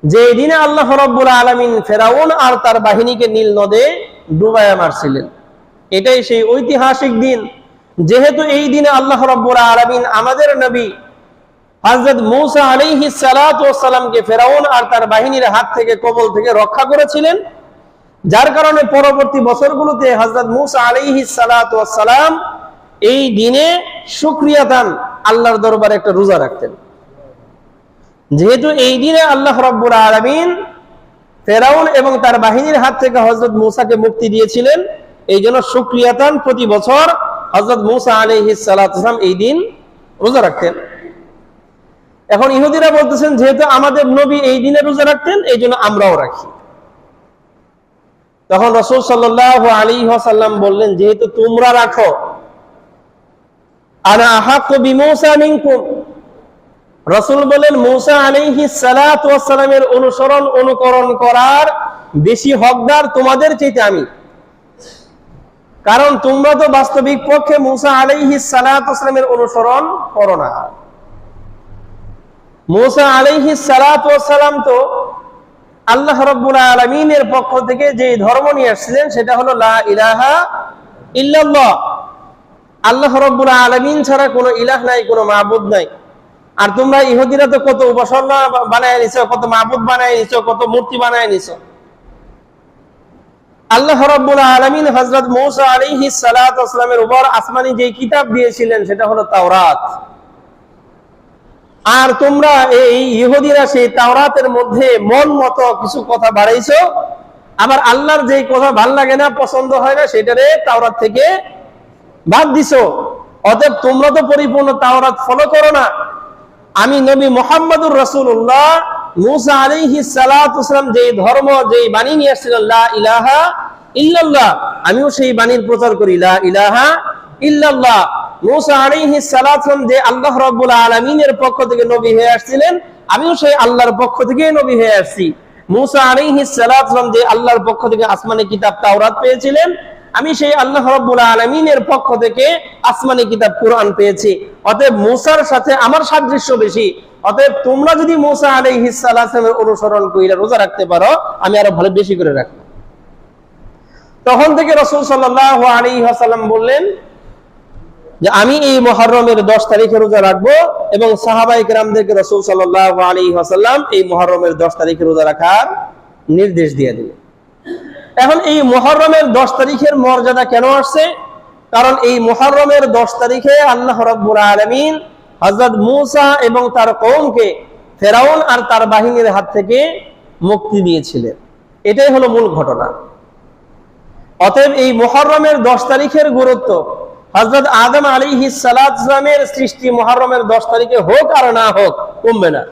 যে দিনে আল্লাহ রাব্বুল আলামিন ফেরাউন আর তার বাহিনীকে নীল নদে ডুবাইয়া মারছিলেন। এটাই সেই ঐতিহাসিক দিন। যেহেতু এই দিনে আল্লাহ রাব্বুল আলামিন আমাদের নবী হযরত মূসা আলাইহিস সালাতু ওয়াস সালামকে ফেরাউন আর তার বাহিনীর হাত থেকে, কবল থেকে রক্ষা করেছিলেন, যার কারণে পরবর্তী বছরগুলোতে হযরত মূসা আলাইহিস সালাতু ওয়াস সালাম এই দিনে শুকরিয়াদান আল্লাহর দরবারে একটা রোজা রাখতেন। যেহেতু এই দিনে আল্লাহ রাব্বুল আলামিন ফেরাউন এবং তার বাহিনীর হাত থেকে হযরত মূসাকে মুক্তি দিয়েছিলেন, এই জন্য শুকরিয়াদান প্রতি বছর হযরত মূসা আলাইহিস সালাতু ওয়াস সালাম এই দিন রোজা রাখতেন। এখন ইহুদিরা বলতেছেন যেহেতু আমাদের নবী এই দিনে রোজা রাখতেন এই জন্য আমরাও রাখি। তখন রাসূল সাল্লাল্লাহু আলাইহি ওয়াসাল্লাম বললেন, যেহেতু তোমরা রাখো, আনা আহাক্কু বিমূসা মিনকুম, রাসূল বলেন মূসা আলাইহিস সালাতু ওয়াস সালামের অনুকরণ করার বেশি হকদার তোমাদের চাইতে আমি, কারণ তোমরা তো বাস্তবিক পক্ষে মূসা আলাইহিস সালাতু ওয়াস সালামের অনুসরণ করো না। মূসা আলাইহিস সালাতু ওয়াস সালাম তো আল্লাহ রাব্বুল আলামিনের পক্ষ থেকে যে ধর্ম নিয়ে আসছিলেন সেটা হলো লা ইলাহা ইল্লাল্লাহ, আল্লাহ রাব্বুল আলামিন ছাড়া কোনো ইলাহ নাই, কোনো মাবুদ নাই। আর তোমরা ইহুদিরা তো কত উপাসনা বানায় নিছো, কত মাবুদ বানায় নিছো, কত মূর্তি বানায় নিছো। আল্লাহ রাব্বুল আলামিন হযরত মূসা আলাইহিস সালাতু ওয়াস সালামের উপর আসমানি যে কিতাব দিয়েছিলেন সেটা হলো তাওরাত। আর তোমরা এই ইহুদিরা সেই তাওরাতের মধ্যে মন মতো কিছু কথা বাড়াইছো, আবার আল্লাহর যে কথা ভাল লাগে না, পছন্দ হয় না, সেটারে তাওরাত থেকে বাদ দিছো। অতএব তোমরা তো পরিপূর্ণ তাওরাত ফলো করো না। আমি নবী মুহাম্মদুর রাসূলুল্লাহ মুসা আলাইহিস সালাতু ওয়াসসালাম যে ধর্ম যে বাণী নিয়ে আসছিলেন লা ইলাহা ইল্লাল্লাহ, আমিও সেই বাণীর প্রচার করি লা ইলাহা ইল্লাল্লাহ। মুসা আলাইহিস সালাতু ওয়াসসালাম যে আল্লাহ রাব্বুল আলামিনের পক্ষ থেকে নবী হয়ে আসছিলেন, আমিও সেই আল্লাহর পক্ষ থেকে নবী হয়ে আসছি। মুসা আলাইহিস সালাতু ওয়াসসালাম যে আল্লাহর পক্ষ থেকে আসমানি কিতাব তাওরাত পেয়েছিলেন, আমি সেই আল্লাহ রাব্বুল আলামিনের পক্ষ থেকে আসমানি কিতাব কুরআন পেয়েছি। অতএব মুসার সাথে আমার সাদৃশ্য বেশি। অতএব তোমরা যদি মুসা আলাইহিস সালামের অনুসরণ কইরা রোজা রাখতে পারো, আমি আরো ভালো বেশি করে রাখবো। তখন থেকে রাসূল সাল্লাল্লাহু আলাইহি ওয়াসাল্লাম বললেন যে আমি এই মুহররমের 10 তারিখে রোজা রাখবো, এবং সাহাবায়ে কেরামদেরকে রাসূল সাল্লাল্লাহু আলাইহি ওয়াসাল্লাম এই মুহররমের 10 তারিখে রোজা রাখার নির্দেশ দিয়ে দিলেন। এখন এই মুহররমের 10 তারিখের মর্যাদা কেন আসছে? কারণ এই মুহররমের 10 তারিখে আল্লাহ রাব্বুল আলামিন হযরত মূসা এবং তার কওমকে ফেরাউন আর তার বাহিনীর হাত থেকে মুক্তি দিয়েছিলেন। এটাই হলো মূল ঘটনা। অতএব এই মুহররমের 10 তারিখের গুরুত্ব হযরত আদম আলাইহিস সালামের সৃষ্টি মুহররমের 10 তারিখে হোক আর না হোক কমবে না।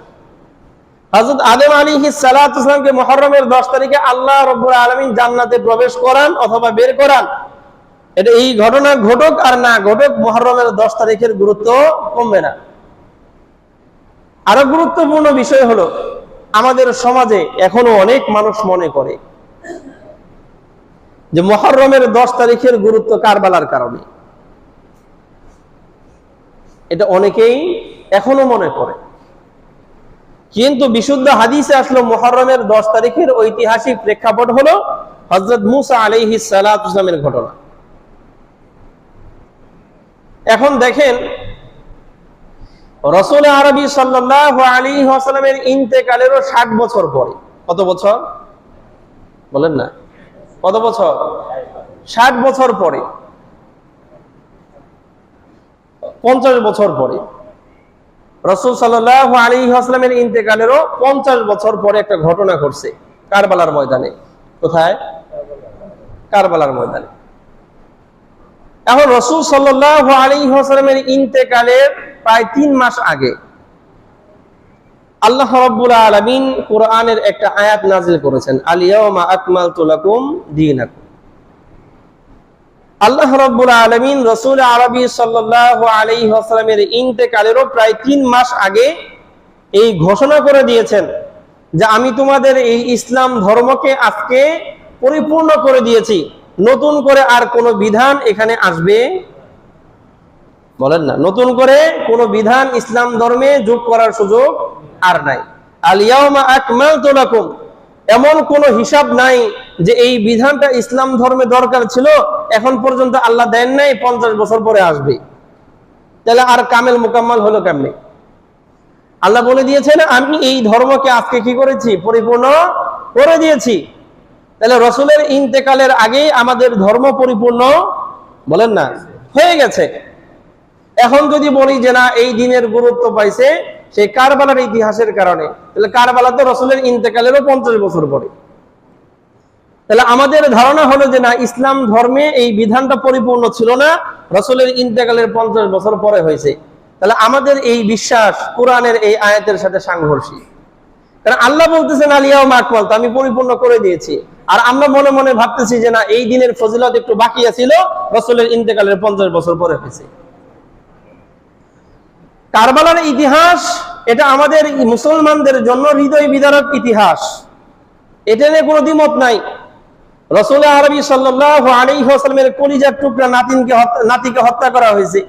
হযরত আদম আলাইহিস সালামকে মুহররমের 10 তারিখে আল্লাহ রাব্বুল আলামিন জান্নাতে প্রবেশ করান অথবা বের করান, এটা এই ঘটনা ঘটুক আর না ঘটুক, মুহররমের 10 তারিখের গুরুত্ব কমবে না। আরো গুরুত্বপূর্ণ বিষয় হলো, আমাদের সমাজে এখনো অনেক মানুষ মনে করে যে মুহররমের 10 তারিখের গুরুত্ব কারবালার কারণে। এটা অনেকেই এখনো মনে করে, কিন্তু বিশুদ্ধ হাদিসে আসলো মুহররমের 10 তারিখের ঐতিহাসিক প্রেক্ষাপট হলো হযরত মূসা আলাইহিস সালামের ঘটনা। এখন দেখেন, রাসূল আরবি সাল্লাল্লাহু আলাইহি ওয়াসাল্লামের ইন্তেকালেরও 60 বছর পরে, কত বছর বলেন না, কত বছর? 60 বছর পরে, 50 বছর পরে, রাসূল সাল্লাল্লাহু আলাইহি ওয়াসাল্লামের ইন্তেকালেরও 50 বছর পরে একটা ঘটনা ঘটছে কারবালার ময়দানে। কোথায়? কারবালার ময়দানে। এখন রাসূল সাল্লাল্লাহু আলাইহি ওয়াসাল্লামের ইন্তেকালের প্রায় 3 মাস আগে আল্লাহ রাব্বুল আলামিন কোরআনের একটা আয়াত নাযিল করেছেন, আল ইয়াউমা আকমালতু লাকুম দীনাকুম। আল্লাহ রাব্বুল আলামিন রাসূল আরবি সাল্লাল্লাহু আলাইহি ওয়াসাল্লামের ইন্তেকালেরও প্রায় 3 মাস আগে এই ঘোষণা করে দিয়েছেন যে আমি তোমাদের এই ইসলাম ধর্মকে আজকে পরিপূর্ণ করে দিয়েছি, নতুন করে আর কোনো বিধান এখানে আসবে বলেন না, নতুন করে কোনো বিধান ইসলাম ধর্মে যোগ করার সুযোগ আর নাই। আল ইয়াউমা আকমালতু লাকুম, এমন কোন হিসাব নাই যে এই বিধানটা ইসলাম ধর্মে দরকার ছিল এখন পর্যন্ত আল্লাহ দেন নাই, 50 বছর পরে আসবে। তাহলে আর কামেল মুকাম্মাল হলো কেমনে? আল্লাহ বলে দিয়েছেন আমি এই ধর্মকে আজকে কি করেছি? পরিপূর্ণ করে দিয়েছি। তাহলে রাসূলের ইন্তেকালের আগে আমাদের ধর্ম পরিপূর্ণ বলেন না হয়ে গেছে। এখন যদি বলি যে না এই দিনের গুরুত্ব পাইছে সেই কারবালার ইতিহাসের কারণে, তাহলে কারবালা তো রাসূলের ইন্তেকালেরও 50 বছর পরে। তাহলে আমাদের ধারণা হলো যে না ইসলাম ধর্মে এই বিধানটা পরিপূর্ণ ছিল না, রাসূলের ইন্তেকালের 50 বছর পরে হয়েছে। তাহলে আমাদের এই বিশ্বাস কোরআনের এই আয়াতের সাথে সাংঘর্ষিক। কারণ আল্লাহ বলতেছেন আল ইয়াউমা আকমালতু, আমি পরিপূর্ণ করে দিয়েছি, আর আমরা মনে মনে ভাবতেছি যে না এই দিনের ফজিলত একটু বাকি ছিল, রাসূলের ইন্তেকালের 50 বছর পরে হয়েছে। কারবালার ইতিহাস এটা আমাদের মুসলমানদের জন্য হৃদয় বিদারক ইতিহাস, এটা নিয়ে কোনো দ্বিমত নাই। রাসূল আরবি সাল্লাল্লাহু আলাইহি ওয়াসাল্লামের কলিজার টুকরা নাতিকে হত্যা করা হয়েছে।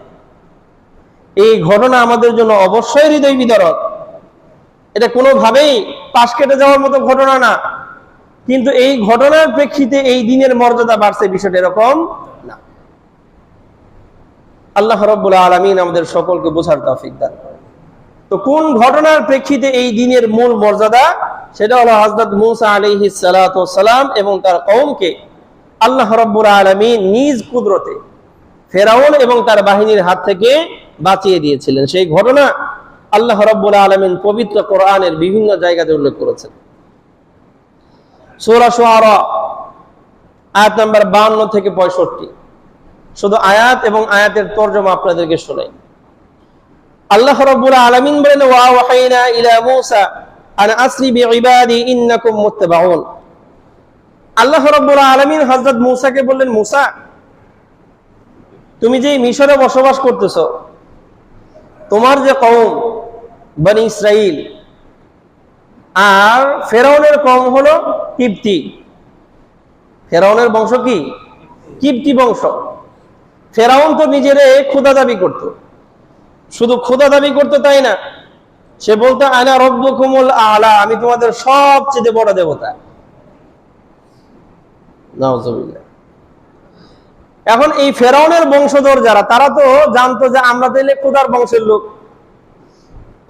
এই ঘটনা আমাদের জন্য অবশ্যই হৃদয় বিদারক, এটা কোনোভাবেই পাশ কেটে যাওয়ার মতো ঘটনা না। কিন্তু এই ঘটনার প্রেক্ষিতে এই দিনের মর্যাদা বাড়ছে, বিষয়টা এরকম না। আল্লাহ রাব্বুল আলামিন আমাদের সকলকে বোঝার তৌফিক দান করেন। তো কোন ঘটনার প্রেক্ষিতে এই দিনের মূল মর্যাদা? সেটা হলো হযরত মূসা আলাইহিস সালাতু ওয়াস সালাম এবং তার কওমকে আল্লাহ রাব্বুল আলামিন নিজ কুদরতে ফেরাউন এবং তার বাহিনীর হাত থেকে বাঁচিয়ে দিয়েছিলেন। সেই ঘটনা আল্লাহ রাব্বুল আলামিন পবিত্র কোরআনের বিভিন্ন জায়গাতে উল্লেখ করেছেন। সূরা শুআরা আয়াত নাম্বার 52 থেকে 65, শুধু আয়াত এবং আয়াতের তরজমা আপনাদেরকে শোনাই। আল্লাহ রাব্বুল আলামিন বলেন ওয়া ওয়াহাইনা ইলা মূসা আন আসরি বিইবাদি ইন্নাকুম মুত্তাবাউন। আল্লাহ রাব্বুল আলামিন হযরত মূসাকে বললেন, মূসা, তুমি যে মিশরে বসবাস করতেছো, তোমার যে কওম বনি ইসরাইল, আর ফেরাউনের কওম হলো কিপ্তি। ফেরাউনের বংশ কি? কিপ্তি বংশ। ফেরাউন তো নিজেরে খোদা দাবি করত, শুধু খোদা দাবি করতো তাই না, সে বলতো আনা রব্বুকুমুল আলা, আমি তোমাদের সবচেয়ে বড় দেবতা। নাউজুবিল্লাহ। এখন এই ফেরাউনের বংশধর যারা, তারা তো জানতো যে আমরা তাইলে খোদার বংশের লোক।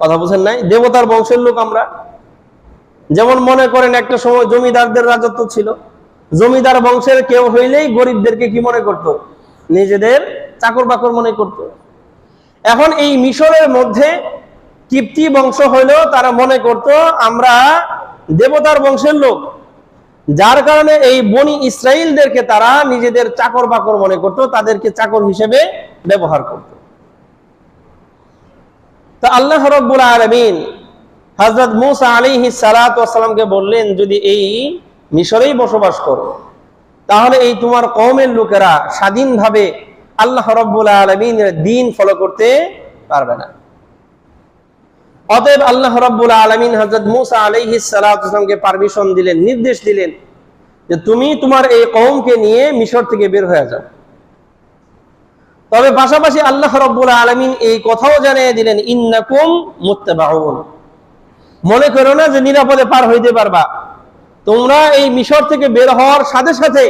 কথা বুঝেন নাই? দেবতার বংশের লোক আমরা। যেমন মনে করেন একটা সময় জমিদারদের রাজত্ব ছিল, জমিদার বংশের কেউ হইলেই গরিবদেরকে কি মনে করত? নিজেদের চাকর বাকর মনে করত। এখন এই মিশরের মধ্যে কিপ্তি বংশ হইলেও তারা মনে করত আমরা দেবতার বংশের লোক, যার কারণে এই বনি ইসরাইলদেরকে তারা নিজেদের চাকর বাকর মনে করত, তাদেরকে চাকর হিসেবে ব্যবহার করত। তো আল্লাহ রাব্বুল আলামিন হযরত মূসা আলাইহিস সালাতু ওয়াস সালামকে বললেন, যদি এই মিশরেই বসবাস করো, তাহলে এই তোমার কওমের লোকেরা স্বাধীনভাবে আল্লাহ রাব্বুল আলামিনের দ্বীন ফলো করতে পারবে না। অতএব আল্লাহ রাব্বুল আলামিন হযরত মূসা আলাইহিস সালাতু ওয়াস সালামকে পারমিশন দিলেন, নির্দেশ দিলেন যে তুমি তোমার এই কওমকে নিয়ে মিশর থেকে বের হয়ে যাও। তবে পাশাপাশি আল্লাহ রাব্বুল আলামিন এই কথাও জানিয়ে দিলেন, ইন্নাকুম মুত্তাবাউন, মনে করো না যে নিরাপদে পার হইতে পারবা। তোমরা এই মিশর থেকে বের হওয়ার সাথে সাথে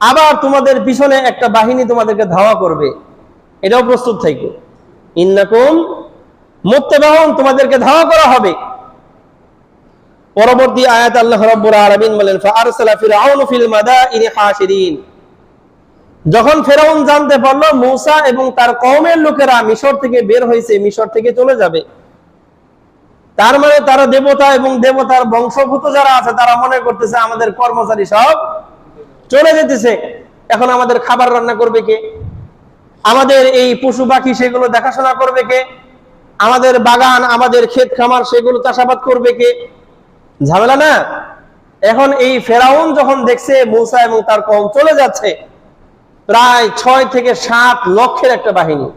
আবার তোমাদের পিছনে একটা বাহিনী তোমাদেরকে ধাওয়া করবে, এটাও প্রস্তুত থাকো। ইন্নাকুম মুত্তাবাউন, তোমাদেরকে ধাওয়া করা হবে। পরবর্তী আয়াত আল্লাহ রাব্বুল আলামিন বলেন, ফাআরসালা ফিরআউনু ফিল মাদাইনি হাশিরিন। যখন ফেরাউন জানতে পারলো মূসা এবং তার কওমের লোকেরা মিশর থেকে বের হয়েছে, মিশর থেকে চলে যাবে, তার মানে তারা দেবতা এবং দেবতার বংশভূত যারা আছে তারা মনে করতেছে আমাদের কর্মচারী সব চলে যেতেছে, এখন আমাদের খাবার রান্না করবে কে? আমাদের এই পশু পাখি সেগুলো দেখাশোনা করবে কে? আমাদের বাগান, আমাদের ক্ষেত খামার সেগুলো চাষাবাদ করবে কে? ঝামেলা না? এখন এই ফেরাউন যখন দেখছে মূসা এবং তার কওম চলে যাচ্ছে, প্রায় 6 থেকে 7 লক্ষের একটা বাহিনী,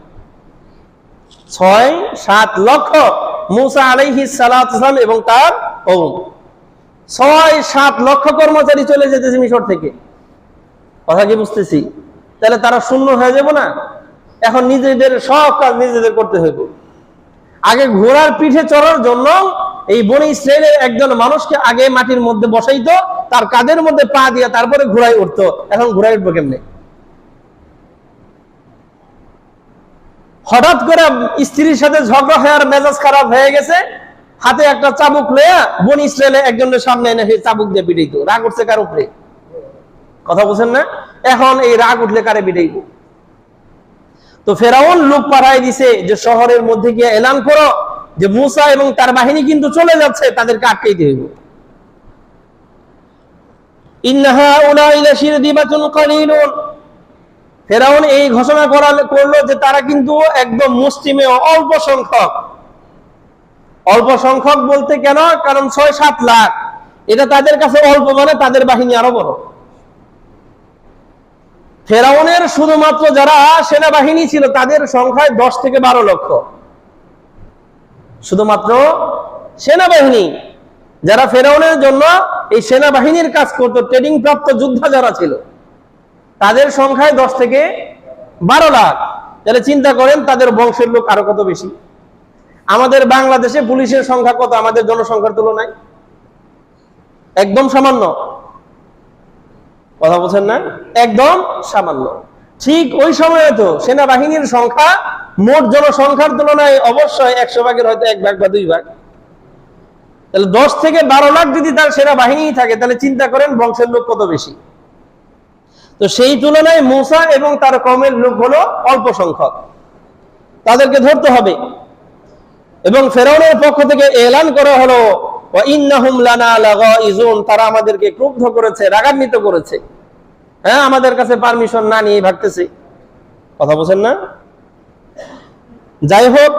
6-7 লক্ষ মূসা আলাইহিস সালাতু ওয়াস সালাম এবং তার কওম, 6-7 লক্ষ কর্মচারী চলে যেতেছে মিশর থেকে। কথা কি বুঝতেছি? তাহলে তারা শূন্য হয়ে যাব না? এখন নিজেদের সব কাজ নিজেদের করতে হইব। আগে ঘোড়ার পিঠে চড়ার জন্য এই বনি ইসরাইলের একজন মানুষকে আগে মাটির মধ্যে বসাইতো, তার কাঁধের মধ্যে পা দিয়ে তারপরে ঘোড়ায় উঠতো। এখন ঘোড়ায় উঠবো কেমনে? হঠাৎ করে স্ত্রীর সাথে ঝগড়া হয়ে আর মেজাজ খারাপ হয়ে গেছে, হাতে একটা চাবুক লইয়া বনি ইসরাইলের একজনের সামনে এনে সেই চাবুক দিয়ে পিটাইতো। রাগ উঠছে কার উপরে? কথা বুঝেন না? এখন এই রাগ উঠলে কারে পিটাইতো? তো ফেরাউন লোক পাঠায় দিছে যে শহরের মধ্যে গিয়ে এলান করো যে মূসা এবং তার বাহিনী কিন্তু চলে যাচ্ছে, তাদেরকে আটকাইতে হইব। ইন্নাহা উলাইহি লাশিরদিমাতুন কালিলুন, ফেরাউন এই ঘোষণা করলো যে তারা কিন্তু একদম মুসলিমে অল্প সংখ্যক। অল্প সংখ্যক বলতে কেন? কারণ 6-7 লাখ, এটা তাদের কাছে অল্প, মানে তাদের বাহিনী আরো বড়। ফেরাউনের শুধুমাত্র যারা সেনাবাহিনী ছিল তাদের সংখ্যায় 10 থেকে 12 লক্ষ। শুধুমাত্র সেনাবাহিনী যারা ফেরাউনের জন্য এই সেনাবাহিনীর কাজ করতো, ট্রেনিং প্রাপ্ত যোদ্ধা যারা ছিল, তাদের সংখ্যায় 10 থেকে 12 লাখ। তাহলে চিন্তা করেন তাদের বংশের লোক আরো কত বেশি। আমাদের বাংলাদেশে পুলিশের সংখ্যা কত আমাদের জনসংখ্যার তুলনায়? একদম সামান্য। কথা বলছেন না? একদম সামান্য। ঠিক ওই সময়ে তো সেনাবাহিনীর সংখ্যা মোট জনসংখ্যার তুলনায় অবশ্যই 100 ভাগের হয়তো 1 ভাগ বা 2 ভাগ। তাহলে 10 থেকে 12 লাখ যদি তার সেনাবাহিনী থাকে, তাহলে চিন্তা করেন বংশের লোক কত বেশি। তো সেই তুলনায় মূসা এবং তার কওমের লোক হলো অল্প সংখ্যক, তাদেরকে ধরতে হবে। এবং ফেরাউনের পক্ষ থেকে এলান করা হলো ওয়া ইন্নাহুম লানা লাগাইজুন, তারা আমাদেরকে ক্রুদ্ধ করেছে, রাগান্বিত করেছে। হ্যাঁ, আমাদের কাছে পারমিশন না নিয়ে ভাগতেছে। কথা বলছেন না? যাই হোক,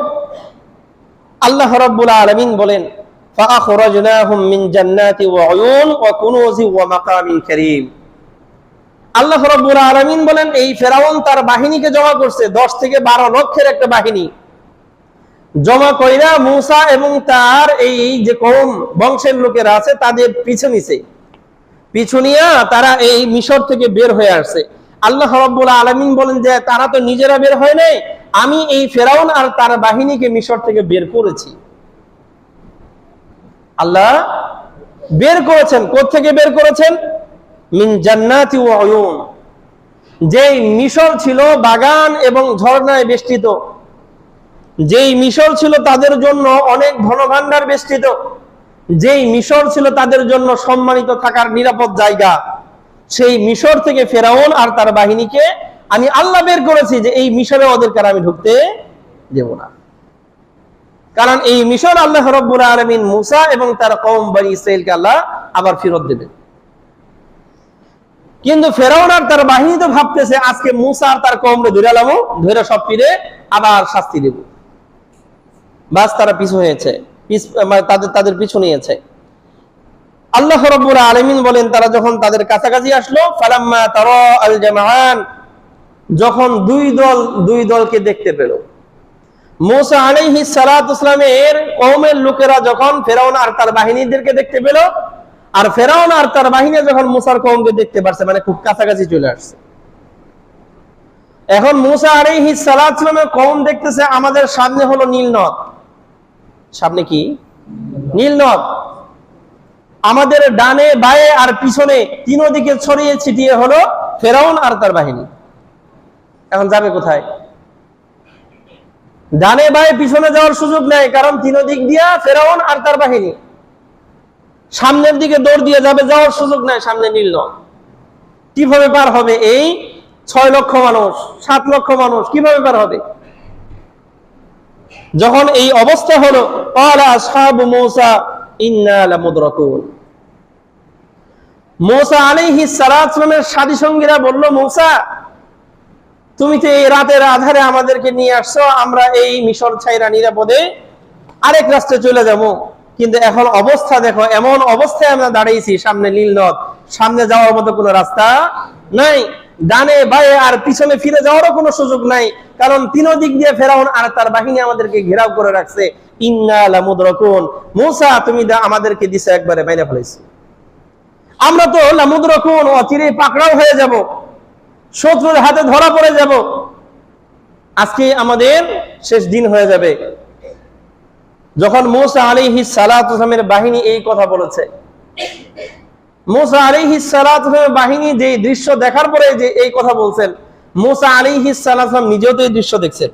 আল্লাহ রাব্বুল আলামিন বলেন فأخرجناهم من جنات وعيون وكنوز ومقام كريم। আল্লাহ রাব্বুল আলামিন বলেন এই ফেরাউন তার বাহিনীকে জমা করছে, 10 থেকে 12 লক্ষের একটা বাহিনী জমা কইরা মূসা এবং তার এই যে কওম বংশের লোকেরা আছে তাদের পিছু নিয়ে তারা এই মিশর থেকে বের হয়ে আসছে। আল্লাহ রাব্বুল আলামিন বলেন যে তারা তো নিজেরা বের হয় নাই, আমি এই ফেরাউন আর তার বাহিনীকে মিশর থেকে বের করেছি। আল্লাহ বের করেছেন, কোত্থেকে বের করেছেন? মিন জান্নাতি ওয়া উয়ুন, যেই মিশর ছিল বাগান এবং ঝর্ণায় বেষ্টিত, যেই মিশর ছিল তাদের জন্য অনেক ধনভাণ্ডার বেষ্টিত, যেই মিশর ছিল তাদের জন্য সম্মানিত থাকার নিরাপদ জায়গা, সেই মিশর থেকে ফেরাউন আর তার বাহিনীকে আমি আল্লাহ বের করেছি যে এই মিশরে ওদেরকে আমি ঢুকতে দেব না। কারণ এই মিশর আল্লাহ রাব্বুল আলামিন মূসা এবং তার কওম বনি ইসরাঈলকে আল্লাহ আবার ফেরত দেবেন। কিন্তু ফেরাউন আর তার বাহিনী তো ভাবতেছে আজকে মূসা আর তার কওমকে ধরে লামো, ধরে সব ফিরে আবার শাস্তি দেব। বাস তারা পিছু হয়েছে, তাদের পিছু নিয়েছে। আল্লাহ রাব্বুল আলামিন বলেন তারা যখন তাদের কাছাকাছি আসলো, ফালাম্মা তারা আল জামাআন, যখন দুই দলকে দেখতে পেল, মূসা আলাইহিস সালাতু ওয়াসসালামের কওমের লোকেরা যখন ফেরাউন আর তার বাহিনীদেরকে দেখতে পেল, আর ফেরাউন আর তার বাহিনী যখন মূসার কওমকে দেখতে পারছে, মানে খুব কাছাকাছি চলে আসছে। এখন মূসা আলাইহিস সালাতু ওয়াসসালামের কওম দেখতেছে আমাদের সামনে হলো নীল নদ। সামনে কি? নীল নদ। আমাদের ডানে বায়ে আর পিছনে তিন দিকে ছড়িয়ে ছিটিয়ে হলো ফেরাউন আর তার বাহিনী। এখন যাবে কোথায়? ডানে বায়ে পিছনে যাওয়ার সুযোগ নেই, কারণ তিন দিক দিয়া ফেরাউন আর তার বাহিনী। সামনের দিকে দৌড় দিয়ে যাওয়ার সুযোগ নাই, সামনে নীল নদ। কিভাবে পার হবে? এই 6 লক্ষ মানুষ, 7 লক্ষ মানুষ কিভাবে পার হবে? যখন এই অবস্থা হলো, ক্বালা আসহাবু মূসা ইন্না লামুদরাকুন, মূসা আলাইহিস সালাতু ওয়াসসালামের সাথী সঙ্গীরা বলল, মূসা তুমি তো এই রাতের আধারে আমাদেরকে নিয়ে আসছো, আমরা এই মিশর ছাইরা নিরাপদে আরেক রাস্তায় চলে যাব, কিন্তু এখন অবস্থা দেখো, এমন অবস্থায় আমরা দাঁড়িয়েছি, সামনে নীল নদ, সামনে যাওয়ার মতো কোনো রাস্তা নাই, ডানে বায়ে আর পিছনে ফিরে যাওয়ারও কোনো সুযোগ নাই, কারণ তিন দিক দিয়ে ফেরাউন আর তার বাহিনী আমাদেরকে ঘেরাও করে রাখছে। ইন্না লামুদরাকুন, মূসা তুমি আমাদেরকে দিছে একবারে বাইরে ফেলেছি, আমরা তো লামুদরাকুন, অচিরেই পাকড়াও হয়ে যাব, শত্রুর হাতে ধরা পড়ে যাব, আজকে আমাদের শেষ দিন হয়ে যাবে। যখন মূসা আলাইহিস সালাতু ওয়াসসালামের বাহিনী এই কথা বলেছে, মূসা আলাইহিস সালাতু ওয়াসসালামের বাহিনী যে দৃশ্য দেখার পরে যে এই কথা বলছেন, মূসা আলাইহিস সালাতু ওয়াসসালাম নিজেও তো এই দৃশ্য দেখছেন,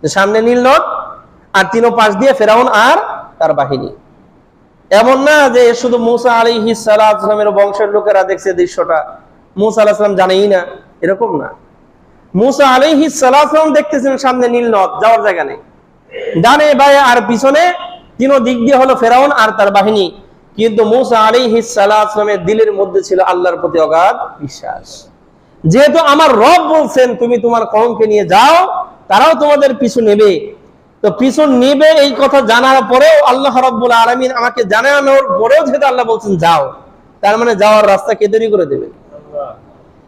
সামনে নীল নদ আর তিনো পাশ দিয়ে ফেরাউন আর তার বাহিনী। এমন না যে শুধু মূসা আলাইহিস সালাতু ওয়াসসালামের বংশের লোকেরা দেখছে দৃশ্যটা, মূসা আলাইহিস সালাম জানেই না, এরকম না। মূসা আলাইহিস সালাতু ওয়াসসালাম দেখতেছেন সামনে নীল নদ, যাওয়ার জায়গা নেই, ডানে বায়ে আর পিছনে তিনো দিক দিয়ে হলো ফেরাউন আর তার বাহিনী। কিন্তু মূসা আলাইহিস সালাতু ওয়াসসালামের দিলের মধ্যে ছিল আল্লাহর প্রতি অগাধ বিশ্বাস। যেহেতু আমার রব বলছেন তুমি তোমার কওমকে নিয়ে যাও, তারাও তোমাদের পিছু নেবে, তো পিছু নেবে এই কথা জানার পরেও আল্লাহ রাব্বুল আলামিন আমাকে জানানোর পরেও যেহেতু আল্লাহ বলছেন যাও, তার মানে যাওয়ার রাস্তা কে তৈরি করে দেবে?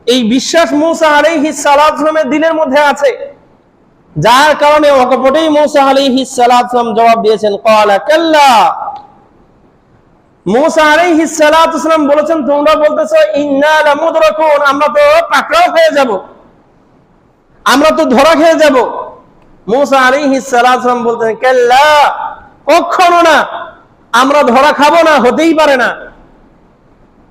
এই বিশ্বাস মূসা আলাইহিস সালাতু ওয়াসসালামের দিলের মধ্যে আছে, যার কারণে অকপটেই মূসা আলাইহিস সালাতু ওয়াসসালাম জবাব দিয়েছেন, ক্বালা কাল্লা, মূসা আলাইহিস সালাতু ওয়াসসালাম বলেছেন তোমরা বলতেছো ইন্না লামুদরাকুন, আমরা তো পাকড়াও হয়ে যাব, আমরা তো ধরা খেয়ে যাব। মূসা আলাইহিস সালাতু ওয়াসসালাম বলতেন কাল্লা, কখনো না, আমরা ধরা খাবো না, হতেই পারে না।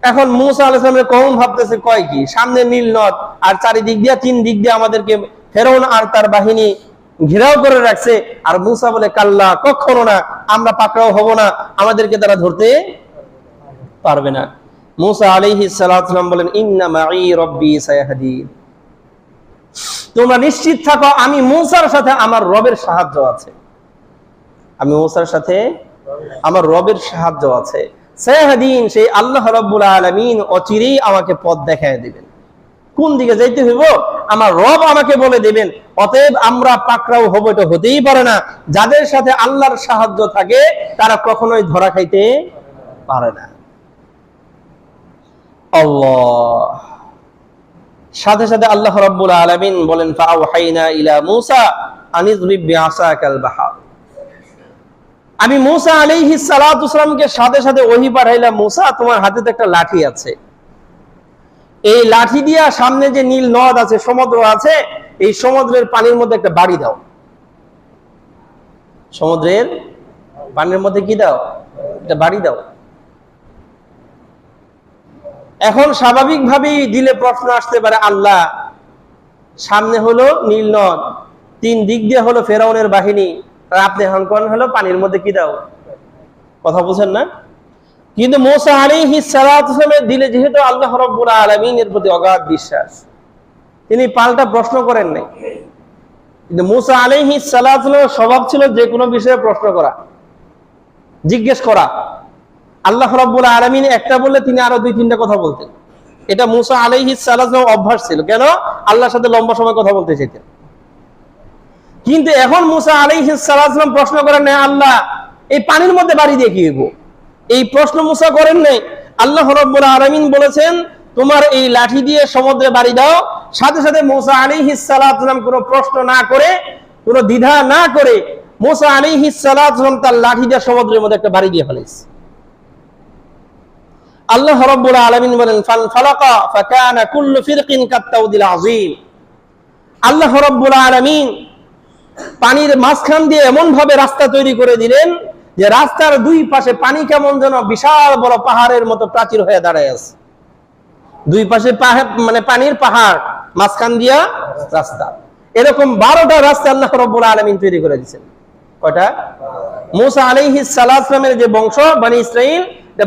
এখন মূসা আলাইহিস সালামের কওম ভাবতেছে কয় কি, সামনে নীল নদ আর চারিদিক দিয়ে তিন দিক দিয়ে আমাদেরকে ফেরাউন আর তার বাহিনী ঘেরাও করে রাখছে, আর মূসা বলে কাল্লা, কখনো না, আমরা পাকড়াও হব না, আমাদেরকে তারা ধরতে পারবে না। মূসা আলাইহিস সালাতু ওয়াসসালাম বলেন ইন্না মাই রাব্বি সায়াহদিন, তোমরা নিশ্চিত থাকো আমি মূসার সাথে আমার রবের সাহায্য আছে, আমি মূসার সাথে আমার রবের সাহায্য আছে। সায়াহদিন, সেই আল্লাহ রাব্বুল আলামিন অচিরেই আমাকে পথ দেখায় দিবেন। কোন দিকে যাইতে হইব আমার রব আমাকে বলে দেবেন। অতএব আমরা পাকড়াও হব, এটা হতেই পারে না। যাদের সাথে আল্লাহর সাহায্য থাকে তারা কখনোই ধরা খাইতে পারে না। আল্লাহ সাথে সাথে আল্লাহ রাব্বুল আলামিন বলেন ফাআওহাইনা ইলা মূসা আনিযরিব বিআসাকাল বাহর। আমি মূসা আলাইহিস সালাতু ওয়াসসালামকে সাথে সাথে ওহী পাঠাইলাম, মূসা তোমার হাতে তো একটা লাঠি আছে, এই লাঠি দিয়া সামনে যে নীল নদ আছে, সমুদ্র আছে, এই সমুদ্রের পানির মধ্যে একটা বাড়ি দাও। সমুদ্রের পানির মধ্যে কি দাও? একটা বাড়ি দাও। এখন স্বাভাবিকভাবেই দিলে প্রশ্ন আসতে পারে, আল্লাহ সামনে হলো নীল নদ, তিন দিক দিয়ে হলো ফেরাউনের বাহিনী, আর আপনি হানকন হলো পানির মধ্যে কি দাও? কথা বুঝেন না? কিন্তু মূসা আলাইহিস সালাতু ওয়াসসালামের দিলে যেহেতু আল্লাহ রাব্বুল আলামিনের প্রতি অগাধ বিশ্বাস, তিনি পাল্টা প্রশ্ন করেন নাই। কিন্তু মূসা আলাইহিস সালাতু ওয়াসসালামের স্বভাব ছিল যে কোনো বিষয়ে প্রশ্ন করা, জিজ্ঞেস করা। আল্লাহ রাব্বুল আলামিন একটা বললে তিনি আরো দুই তিনটা কথা বলতেন। এটা মূসা আলাইহিস সালাতু ওয়াসসালামের অভ্যাস ছিল। কেন? আল্লাহর সাথে লম্বা সময় কথা বলতে চাইতেন। কিন্তু এখন মূসা আলাইহিস সালাতু ওয়াসসালাম প্রশ্ন করেন না, আল্লাহ এই পানির মধ্যে বাড়ি দিয়ে কি হইব? এই প্রশ্ন মূসা করেন নাই। আল্লাহ রাব্বুল আলামিন বলেছেন তোমার এই লাঠি দিয়ে সমুদ্রে বাড়ি দাও। সাথে সাথে মূসা আলাইহিস সালাতু ওয়াসসালাম কোনো প্রশ্ন না করে, কোনো দ্বিধা না করে মূসা আলাইহিস সালাতু ওয়াসসালাম তার লাঠি দিয়ে সমুদ্রের মধ্যে একটা বাড়ি দিয়ে ফেলেছে। আল্লাহ রাব্বুল আলামিন বলেন ফালাকা ফাকানা কুল্লু ফিরকিন কাত্তাউদিল আযীম। আল্লাহ রাব্বুল আলামিন পানির মাঝখান দিয়ে এমন ভাবে রাস্তা তৈরি করে দিলেন যে রাস্তার দুই পাশে পানি কেমন যেন বিশাল বড় পাহাড়ের মতো প্রাচীর হয়ে দাঁড়ায় আছে। দুই পাশে মানে পানির পাহাড়, মাঝখান দিয়া রাস্তা। এরকম 12টা রাস্তা আল্লাহ রাব্বুল আলামিন তৈরি করে দিয়েছেন। কয়টা? মূসা আলাইহিস সালাতু ওয়াসসালামের যে বংশ বনি ইসরাইল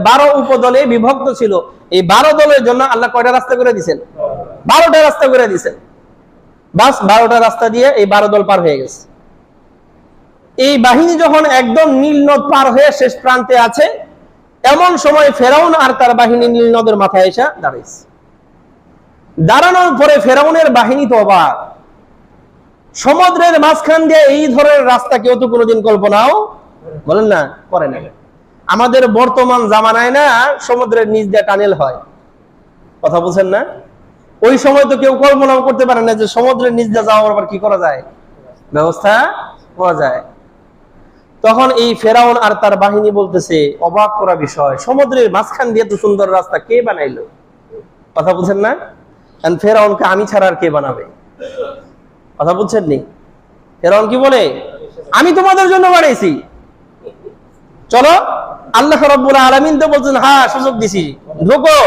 12 উপদলে বিভক্ত ছিল। এই 12 দলের জন্য আল্লাহ কয়টা রাস্তা করে দিয়েছেন? 12টা রাস্তা করে দিয়েছেন। বাস 12টা রাস্তা দিয়ে এই 12 দল পার হয়ে গেছে। এই বাহিনী যখন একদম নীল নদ পার হয়ে শেষ প্রান্তে আছে, এমন সময় ফেরাউন আর তার বাহিনী নীল নদের মাথায় এসে দাঁড়িয়েছে। দাঁড়ানোর পরে ফেরাউনের বাহিনী তো অবাক, সমুদ্রের মাঝখান দিয়ে এই ধরনের রাস্তা কেউ তো কোনোদিন কল্পনাও বলেন না করে না। আমাদের বর্তমান জামানায় না সমুদ্রের নিচ দিয়ে টানেল হয়, কথা বুঝেন না? ওই সময় তো কেউ কল্পনাও করতে পারে না যে সমুদ্রের নিচ দিয়ে যাওয়ার আবার কি করা যায়, ব্যবস্থা করা যায়। তখন এই ফেরাউন আর তার বাহিনী বলতেছে, অবাক করা বিষয়, সমুদ্রের মাঝখান দিয়ে তো সুন্দর রাস্তা কে বানাইলো? কথা বুঝেন না? ফেরাউনকে আমি ছাড়া আর কে বানাবে? কথা বুঝছেন নি? ফেরাউন কি বলে, আমি তোমাদের জন্য বানাইছি, চলো। আল্লাহ রাব্বুল আলামিন তো বলছেন হ্যাঁ সুযোগ দিছি, ঢোকো।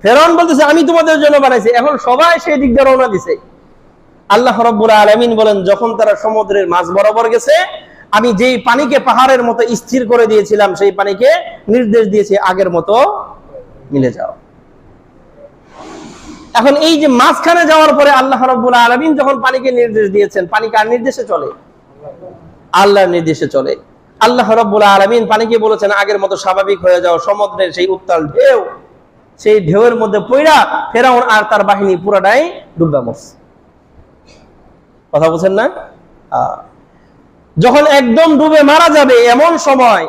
ফেরাউন বলতেছে আমি তোমাদের জন্য বানাইছি। এখন সবাই সেই দিক দিয়ে রওনা দিছে। আল্লাহ রাব্বুল আলামিন বলেন যখন তারা সমুদ্রের মাঝ বরাবর গেছে, আমি যেই পানিকে পাহাড়ের মতো স্থির করে দিয়েছিলাম সেই পানিকে নির্দেশ দিয়েছি আগের মতো মিলে যাও। এখন এই যে মাঝখানে যাওয়ার পরে আল্লাহ রাব্বুল আলামিন যখন পানিকে নির্দেশ দিয়েছেন, পানি কার নির্দেশে চলে? আল্লাহর নির্দেশে চলে। আল্লাহ রাব্বুল আলামিন পানিকে বলেছেন আগের মতো স্বাভাবিক হয়ে যাও। সমুদ্রের সেই উত্তাল ঢেউ, সেই ঢেউয়ের মধ্যে পইড়া ফেরাউন আর তার বাহিনী পুরাটাই ডুববা মরছে। কথা বুঝেন না? যখন একদম ডুবে মারা যাবে এমন সময়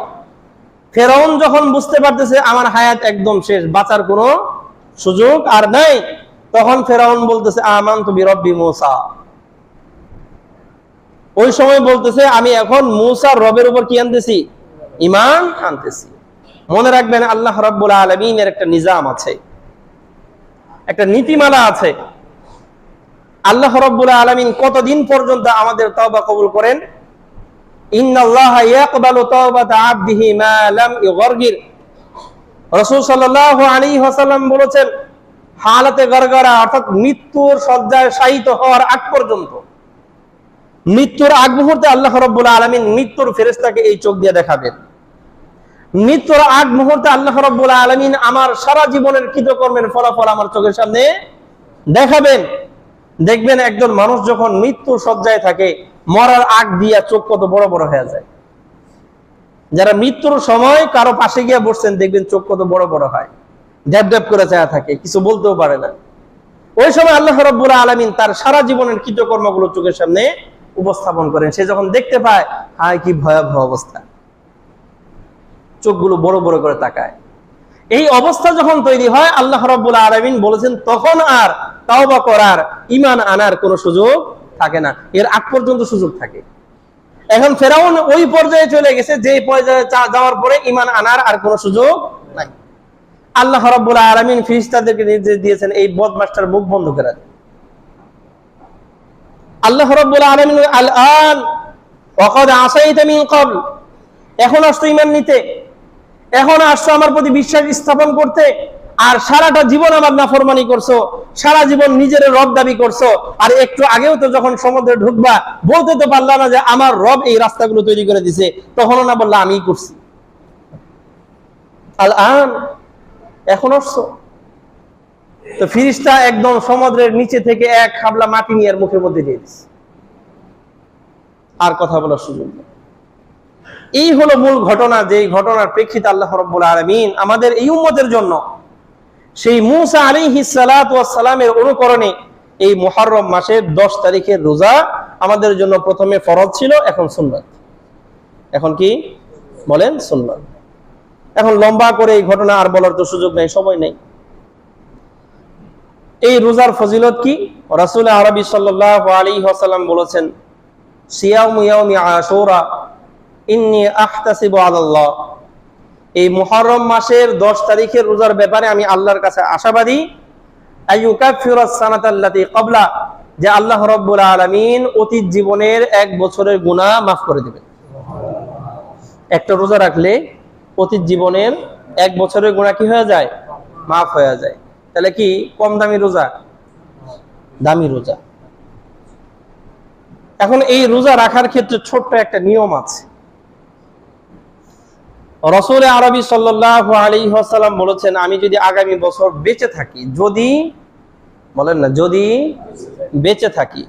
ফেরাউন যখন বুঝতে পারতেছে আমার হায়াত একদম শেষ, বাঁচার কোনো সুযোগ আর নাই, তখন ফেরাউন বলতেছে আমানতু বিরব্বি মূসা। ওই সময় বলতেছে আমি এখন মূসার রবের উপর কি আনতেছি? ঈমান আনতেছি। মনে রাখবেন আল্লাহ রাব্বুল আলামিনের একটা নিজাম আছে, একটা নীতিমালা আছে। আল্লাহ রাব্বুল আলামিন কতদিন পর্যন্ত আমাদের তওবা কবুল করেন? ইন্নাল্লাহা ইয়াকবালু তাওবাতা আবদিহি মা লাম ইগরগির। রাসূল সাল্লাল্লাহু আলাইহি ওয়াসাল্লাম বলেছেন হালাতে গরগরা অর্থাৎ মৃত্যুর শয্যায় শায়িত হওয়ার আগ পর্যন্ত, মৃত্যুর আগ মুহূর্তে আল্লাহ রাব্বুল আলামিন মৃত্যুর ফেরেশতাকে এই চোখ দিয়ে দেখাবেন। মৃত্যুর আগ মুহূর্তে আল্লাহ রাব্বুল আলামিন আমার সারা জীবনের কৃতকর্মের ফলাফল আমার চোখের সামনে দেখাবেন। দেখবেন একজন মানুষ যখন মৃত্যুর শয্যায় থাকে, মরার আগ দিয়া চোখ কত বড় বড় হয়ে যায়। যারা মৃত্যুর সময় কারো পাশে গিয়ে বসছেন দেখবেন চোখ কত বড় বড় হয়, ড্যাব ড্যাব করে চায়া থাকে, কিছু বলতেও পারে না। ওই সময় আল্লাহ রাব্বুল আলামিন তার সারা জীবনের কৃতকর্মগুলো চোখের সামনে উপস্থাপন করেন। সে যখন দেখতে পায়, হায় কি ভয়াবহ অবস্থা, চোখগুলো বড় বড় করে তাকায়। এই অবস্থা যখন তৈরি হয়, আল্লাহ রাব্বুল আলামিন বলেছেন তখন আর তাওবা করার, ঈমান আনার কোনো সুযোগ থাকে না, এর আগ পর্যন্ত সুযোগ থাকে। এখন ফেরাউন ওই পর্যায়ে চলে গেছে যে পর্যায়ে যাওয়ার পরে ঈমান আনার আর কোনো সুযোগ নাই। আল্লাহ রাব্বুল আলামিন ফেরেশতাদেরকে নির্দেশ দিয়েছেন এই বদমাশটার মুখ বন্ধ করে দেন। আল্লাহ রাব্বুল আলামিন আল-আন ওয়াকাদ আসাইতা মিন ক্বাবল, এখন আসতো ঈমান নিতে, এখন আসছো আমার প্রতি বিশ্বাস স্থাপন করতে, আর সারাটা জীবন আমার নাফরমানি করছো, সারা জীবন নিজের রব দাবি করছো, আর একটু আগেও তো যখন সমুদ্রে ঢুকবা বলতে তো পারলা না যে আমার রব এই রাস্তাগুলো তৈরি করে দিছে, তখনও না বললা আমিই করছি। আল-আন, এখন আসছো। তো ফিরিস্তা একদম সমুদ্রের নিচে থেকে এক খাবলা মাটি নিয়ে এর মুখের মধ্যে দিয়ে দিচ্ছে, আর কথা বলার সুযোগ নেই। এই হলো মূল ঘটনা, যে ঘটনার প্রেক্ষিতে আল্লাহ রাব্বুল আলামিন আমাদের এই উম্মতের জন্য সেই মূসা আলাইহিস সালাতু ওয়াস সালামের অনুকরণে এই মুহররম মাসের 10 তারিখের রোজা আমাদের জন্য প্রথমে ফরজ ছিল, এখন সুন্নাত। এখন কি বলেন? সুন্নাত। এখন লম্বা করে এই ঘটনা আর বলার তো সুযোগ নেই, সময় নেই। এই রোজার ফজিলত কি? রাসূল আরবি সাল্লাল্লাহু আলাইহি ওয়াসাল্লাম বলেছেন, সিয়ামু ইয়াউমি আশুরা ইন্নী আহতাসিবু আলাল্লাহ, এই মুহররম মাসের 10 তারিখের রোজার ব্যাপারে আমি আল্লাহর কাছে আশাবাদী, আইয়ুকাফিরাস সানাতাল্লাতী ক্বাবলা, যে আল্লাহ রাব্বুল আলামিন অতীত জীবনের 1 বছরের গুনাহ মাফ করে দিবেন। একটা রোজা রাখলে অতীত জীবনের 1 বছরের গুনাহ কি হয়ে যায়? মাফ হয়ে যায়। তাহলে কি কম দামি রোজা? দামি রোজা। এখন এই রোজা রাখার ক্ষেত্রে ছোট্ট একটা নিয়ম আছে। রাসূল আরবি সাল্লাল্লাহু আলাইহি ওয়াসাল্লাম বলেছেন, আমি যদি আগামী বছর বেঁচে থাকি, যদি বলেন না, যদি বেঁচে থাকি,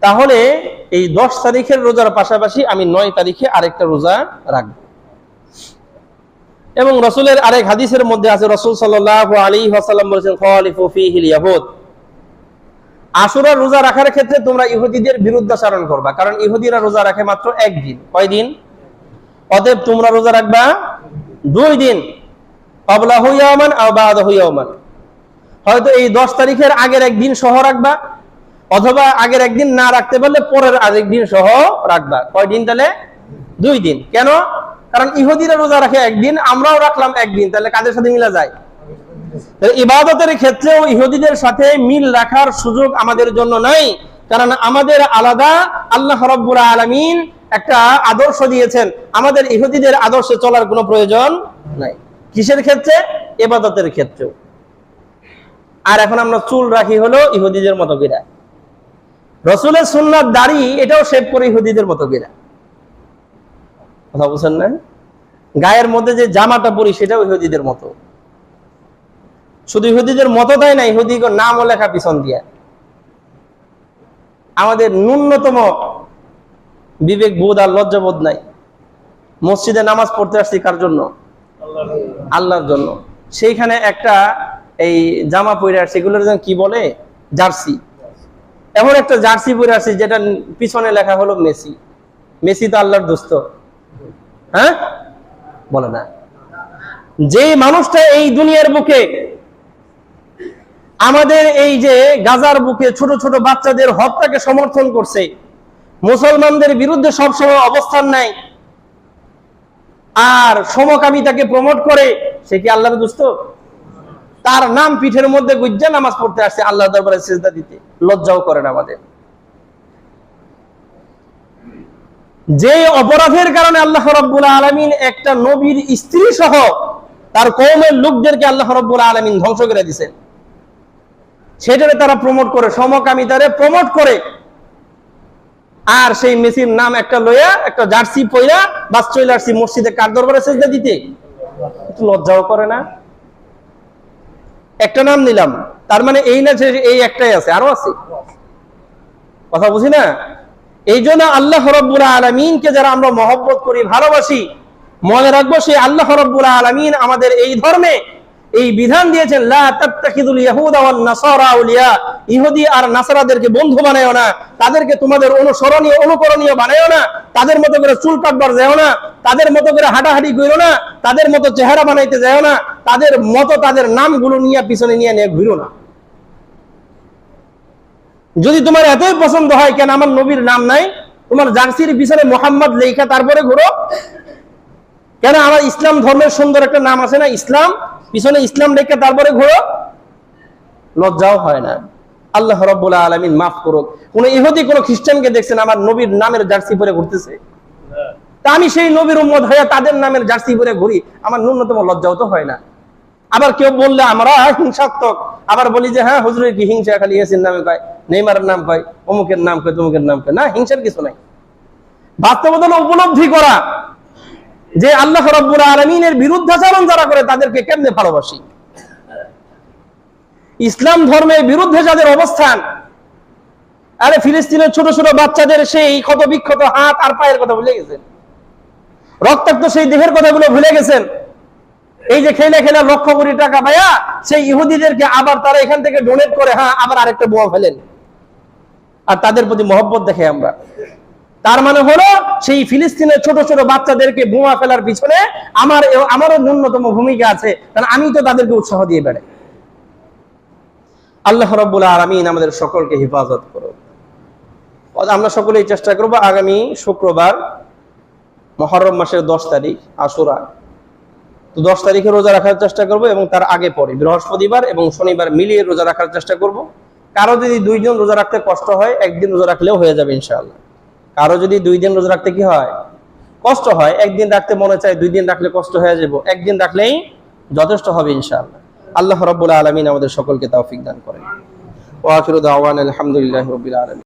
তাহলে এই 10 তারিখের রোজার পাশাপাশি আমি 9 তারিখে আরেকটা রোজা রাখব। এবং রাসূলের আরেক হাদিসের মধ্যে আছে, রাসূল সাল্লাল্লাহু আলাইহি ওয়াসাল্লাম বলেছেন, খালিফু ফীহিল ইয়াহুদ, আশুরার রোজা রাখার ক্ষেত্রে তোমরা ইহুদিদের বিরুদ্ধাচরণ করবা, কারণ ইহুদিরা রোজা রাখে মাত্র 1 দিন। কয় দিন? অতএব তোমরা রোজা রাখবা 2 দিন, ক্বাবলাহু ইয়াওমান আও বা'দাহু ইয়াওমান, হয়তো এই 10 তারিখের আগের একদিন সহ রাখবা, অথবা আগের একদিন না রাখতে পারলে পরের আরেক দিন সহ রাখবা। কয় দিন? তাহলে 2 দিন। কেন? কারণ ইহুদিরা রোজা রাখে 1 দিন, আমরাও রাখলাম 1 দিন, তাহলে কাদের সাথে মিলা যায়? ইবাদতের ক্ষেত্রেও ইহুদিদের সাথে মিল রাখার সুযোগ আমাদের জন্য নাই, কারণ আমাদের আলাদা আল্লাহ রাব্বুল আলামিন একটা আদর্শ দিয়েছেন, আমাদের ইহুদিদের আদর্শে চলার কোনো প্রয়োজন নাই। কিসের ক্ষেত্রে? ইবাদতের ক্ষেত্রেও। আর এখন আমরা চুল রাখি হলো ইহুদিদের মতো করে, রাসূলের সুন্নাত দাড়ি এটাও শেভ করে ইহুদিদের মতো করে। কথা বুঝছেন না? গায়ের মধ্যে যে জামাটা পরি সেটাও ইহুদিদের মতো। শুধু ইহুদিদের মতো তাই না, ইহুদির নামও লেখা পিছন দিয়ে। আমাদের ন্যূনতম বিবেক বোধ আর লজ্জাবোধ নাই। মসজিদে নামাজ পড়তে আসছি কার জন্য? আল্লাহর জন্য। সেইখানে একটা এই জামা পরে আসছে, এগুলোর জন্য কি বলে? জার্সি। এমন একটা জার্সি পরে আসছে যেটা পিছনে লেখা হলো মেসি। মেসি তো আল্লাহর দোস্ত, হ্যাঁ? বলে না। যে মানুষটা এই দুনিয়ার বুকে আমাদের এই যে গাজার বুকে ছোট ছোট বাচ্চাদের হত্যাকে সমর্থন করছে, মুসলমানদের বিরুদ্ধে সবসময় অবস্থান নেয়, আর সমকামিতাকে প্রমোট করে, সে কি আল্লাহর দোস্ত? তার নাম পিঠের মধ্যে গুজ্জা নামাজ পড়তে আসছে আল্লাহর দরবারে সিজদা দিতে, লজ্জাও করেন আমাদের। যে অপরাধের কারণে আল্লাহ রাব্বুল আলামিন একটা নবীর স্ত্রী সহ তার কওমের লোকদেরকে আল্লাহ রাব্বুল আলামিন ধ্বংস করে দিয়েছেন, সেটারে তারা প্রমোট করে, সমকামিতারে প্রমোট করে, আর সেই মেসির নাম একটা লইয়া একটা জার্সি পইরা বাস চলে আসছি মসজিদে কার দরবারে সিজদা দিতে। একটু লজ্জাও করে না? একটা নাম নিলাম, তার মানে এই না যে এই একটাই আছে, আরো আছে। কথা বুঝি না? এই জন্য আল্লাহ রাব্বুল আলামিনকে যারা আমরা মহব্বত করি, ভালোবাসি, মনে রাখবো সেই আল্লাহ রাব্বুল আলামিন আমাদের এই ধর্মে এই বিধান দিয়েছেন, লা তাত্তাখিযুল ইয়াহুদা ওয়ান নাসারা আউলিয়া, ইহুদি আর নাসারাদেরকে বন্ধু বানায়ও না, তাদেরকে তোমাদের অনুসরণীয় অনুকরণীয় বানায়ও না, তাদের মতো করে চুল কাটবার যাও না, তাদের মতো করে হাঁটাহাঁটি করো না, তাদের মতো চেহারা বানাইতে যাও না, তাদের মতো তাদের নামগুলো নিয়ে পিছনে নিয়ে ঘুরো না। যদি তোমার এতই পছন্দ হয়, কেন আমার নবীর নাম নাই, তোমার জার্সির পিছনে মোহাম্মদ লেখা তারপরে ঘুরো কেন? আমার ইসলাম ধর্মের সুন্দর একটা নাম আছে না, ইসলাম, পিছনে ইসলাম লেখা তারপরে ঘুরো, লজ্জাও হয় না। আল্লাহ রাব্বুল আলামিন মাফ করুক। কোন ইহুদি কোন খ্রিস্টানকে দেখছেন আমার নবীর নামের জার্সি পরে ঘুরতেছে? তা আমি সেই নবীর উম্মত হয়ে তাদের নামের জার্সি পরে ঘুরি, আমার ন্যূনতম লজ্জাও তো হয় না। আবার কেউ বললে আমরা হিংসাত্মক, আবার বলি যে হ্যাঁ হুজুরের কি হিংসা, খালি ইয়াসির নামে কয়, নেইমারের নাম কয়, অমুকের নাম কয়, তমুকের নাম কয়। না, হিংসার কিছু নাই। বাস্তবতা উপলব্ধি করা যে আল্লাহ রাব্বুল আলামিনের বিরুদ্ধাচরণ যারা করে তাদেরকে কেমনে ভালোবাসি। ইসলাম ধর্মের বিরুদ্ধে যাদের অবস্থান, আরে ফিলিস্তিনের ছোট ছোট বাচ্চাদের সেই ক্ষত বিক্ষত হাত আর পায়ের কথা ভুলে গেছেন, রক্তাক্ত সেই দেহের কথাগুলো ভুলে গেছেন। এই যে খেলে খেলে লক্ষ কোটি টাকা পায়া সেই ইহুদিদেরকে আবার তারা এখান থেকে ডোনেট করে, হ্যাঁ আবার আরেকটা বোমা ফেলেন, আর তাদের প্রতি মহব্বত দেখে আমরা। তার মানে হলো সেই ফিলিস্তিনের ছোট ছোট বাচ্চাদেরকে বোমা ফেলার পিছনে আমারও ন্যূনতম ভূমিকা আছে, কারণ আমি তো তাদেরকে উৎসাহ দিয়ে বেড়াই। আল্লাহ রাব্বুল আলামিন আমাদের সকলকে হেফাজত করুন। আমরা সকলেই চেষ্টা করব আগামী শুক্রবার মুহররম মাসের 10 তারিখ আশুরা, তো 10 তারিখে রোজা রাখার চেষ্টা করব, এবং তার আগে পরে বৃহস্পতিবার এবং শনিবার মিলিয়ে রোজা রাখার চেষ্টা করব। কারো যদি 2 দিন রোজা রাখতে কষ্ট হয়, 1 দিন রোজা রাখলেও হয়ে যাবে ইনশাআল্লাহ। কারো যদি 2 দিন রোজা রাখতে কি হয়, কষ্ট হয়, 1 দিন রাখতে মনে চায়, 2 দিন রাখলে কষ্ট হয়ে যাবে, 1 দিন রাখলেই যথেষ্ট হবে ইনশাআল্লাহ। আল্লাহ রাব্বুল আলামিন আমাদের সকলকে তৌফিক দান করেন। ওয়া আখিরু দাওয়ানা আলহামদুলিল্লাহি রাব্বিল আলামিন।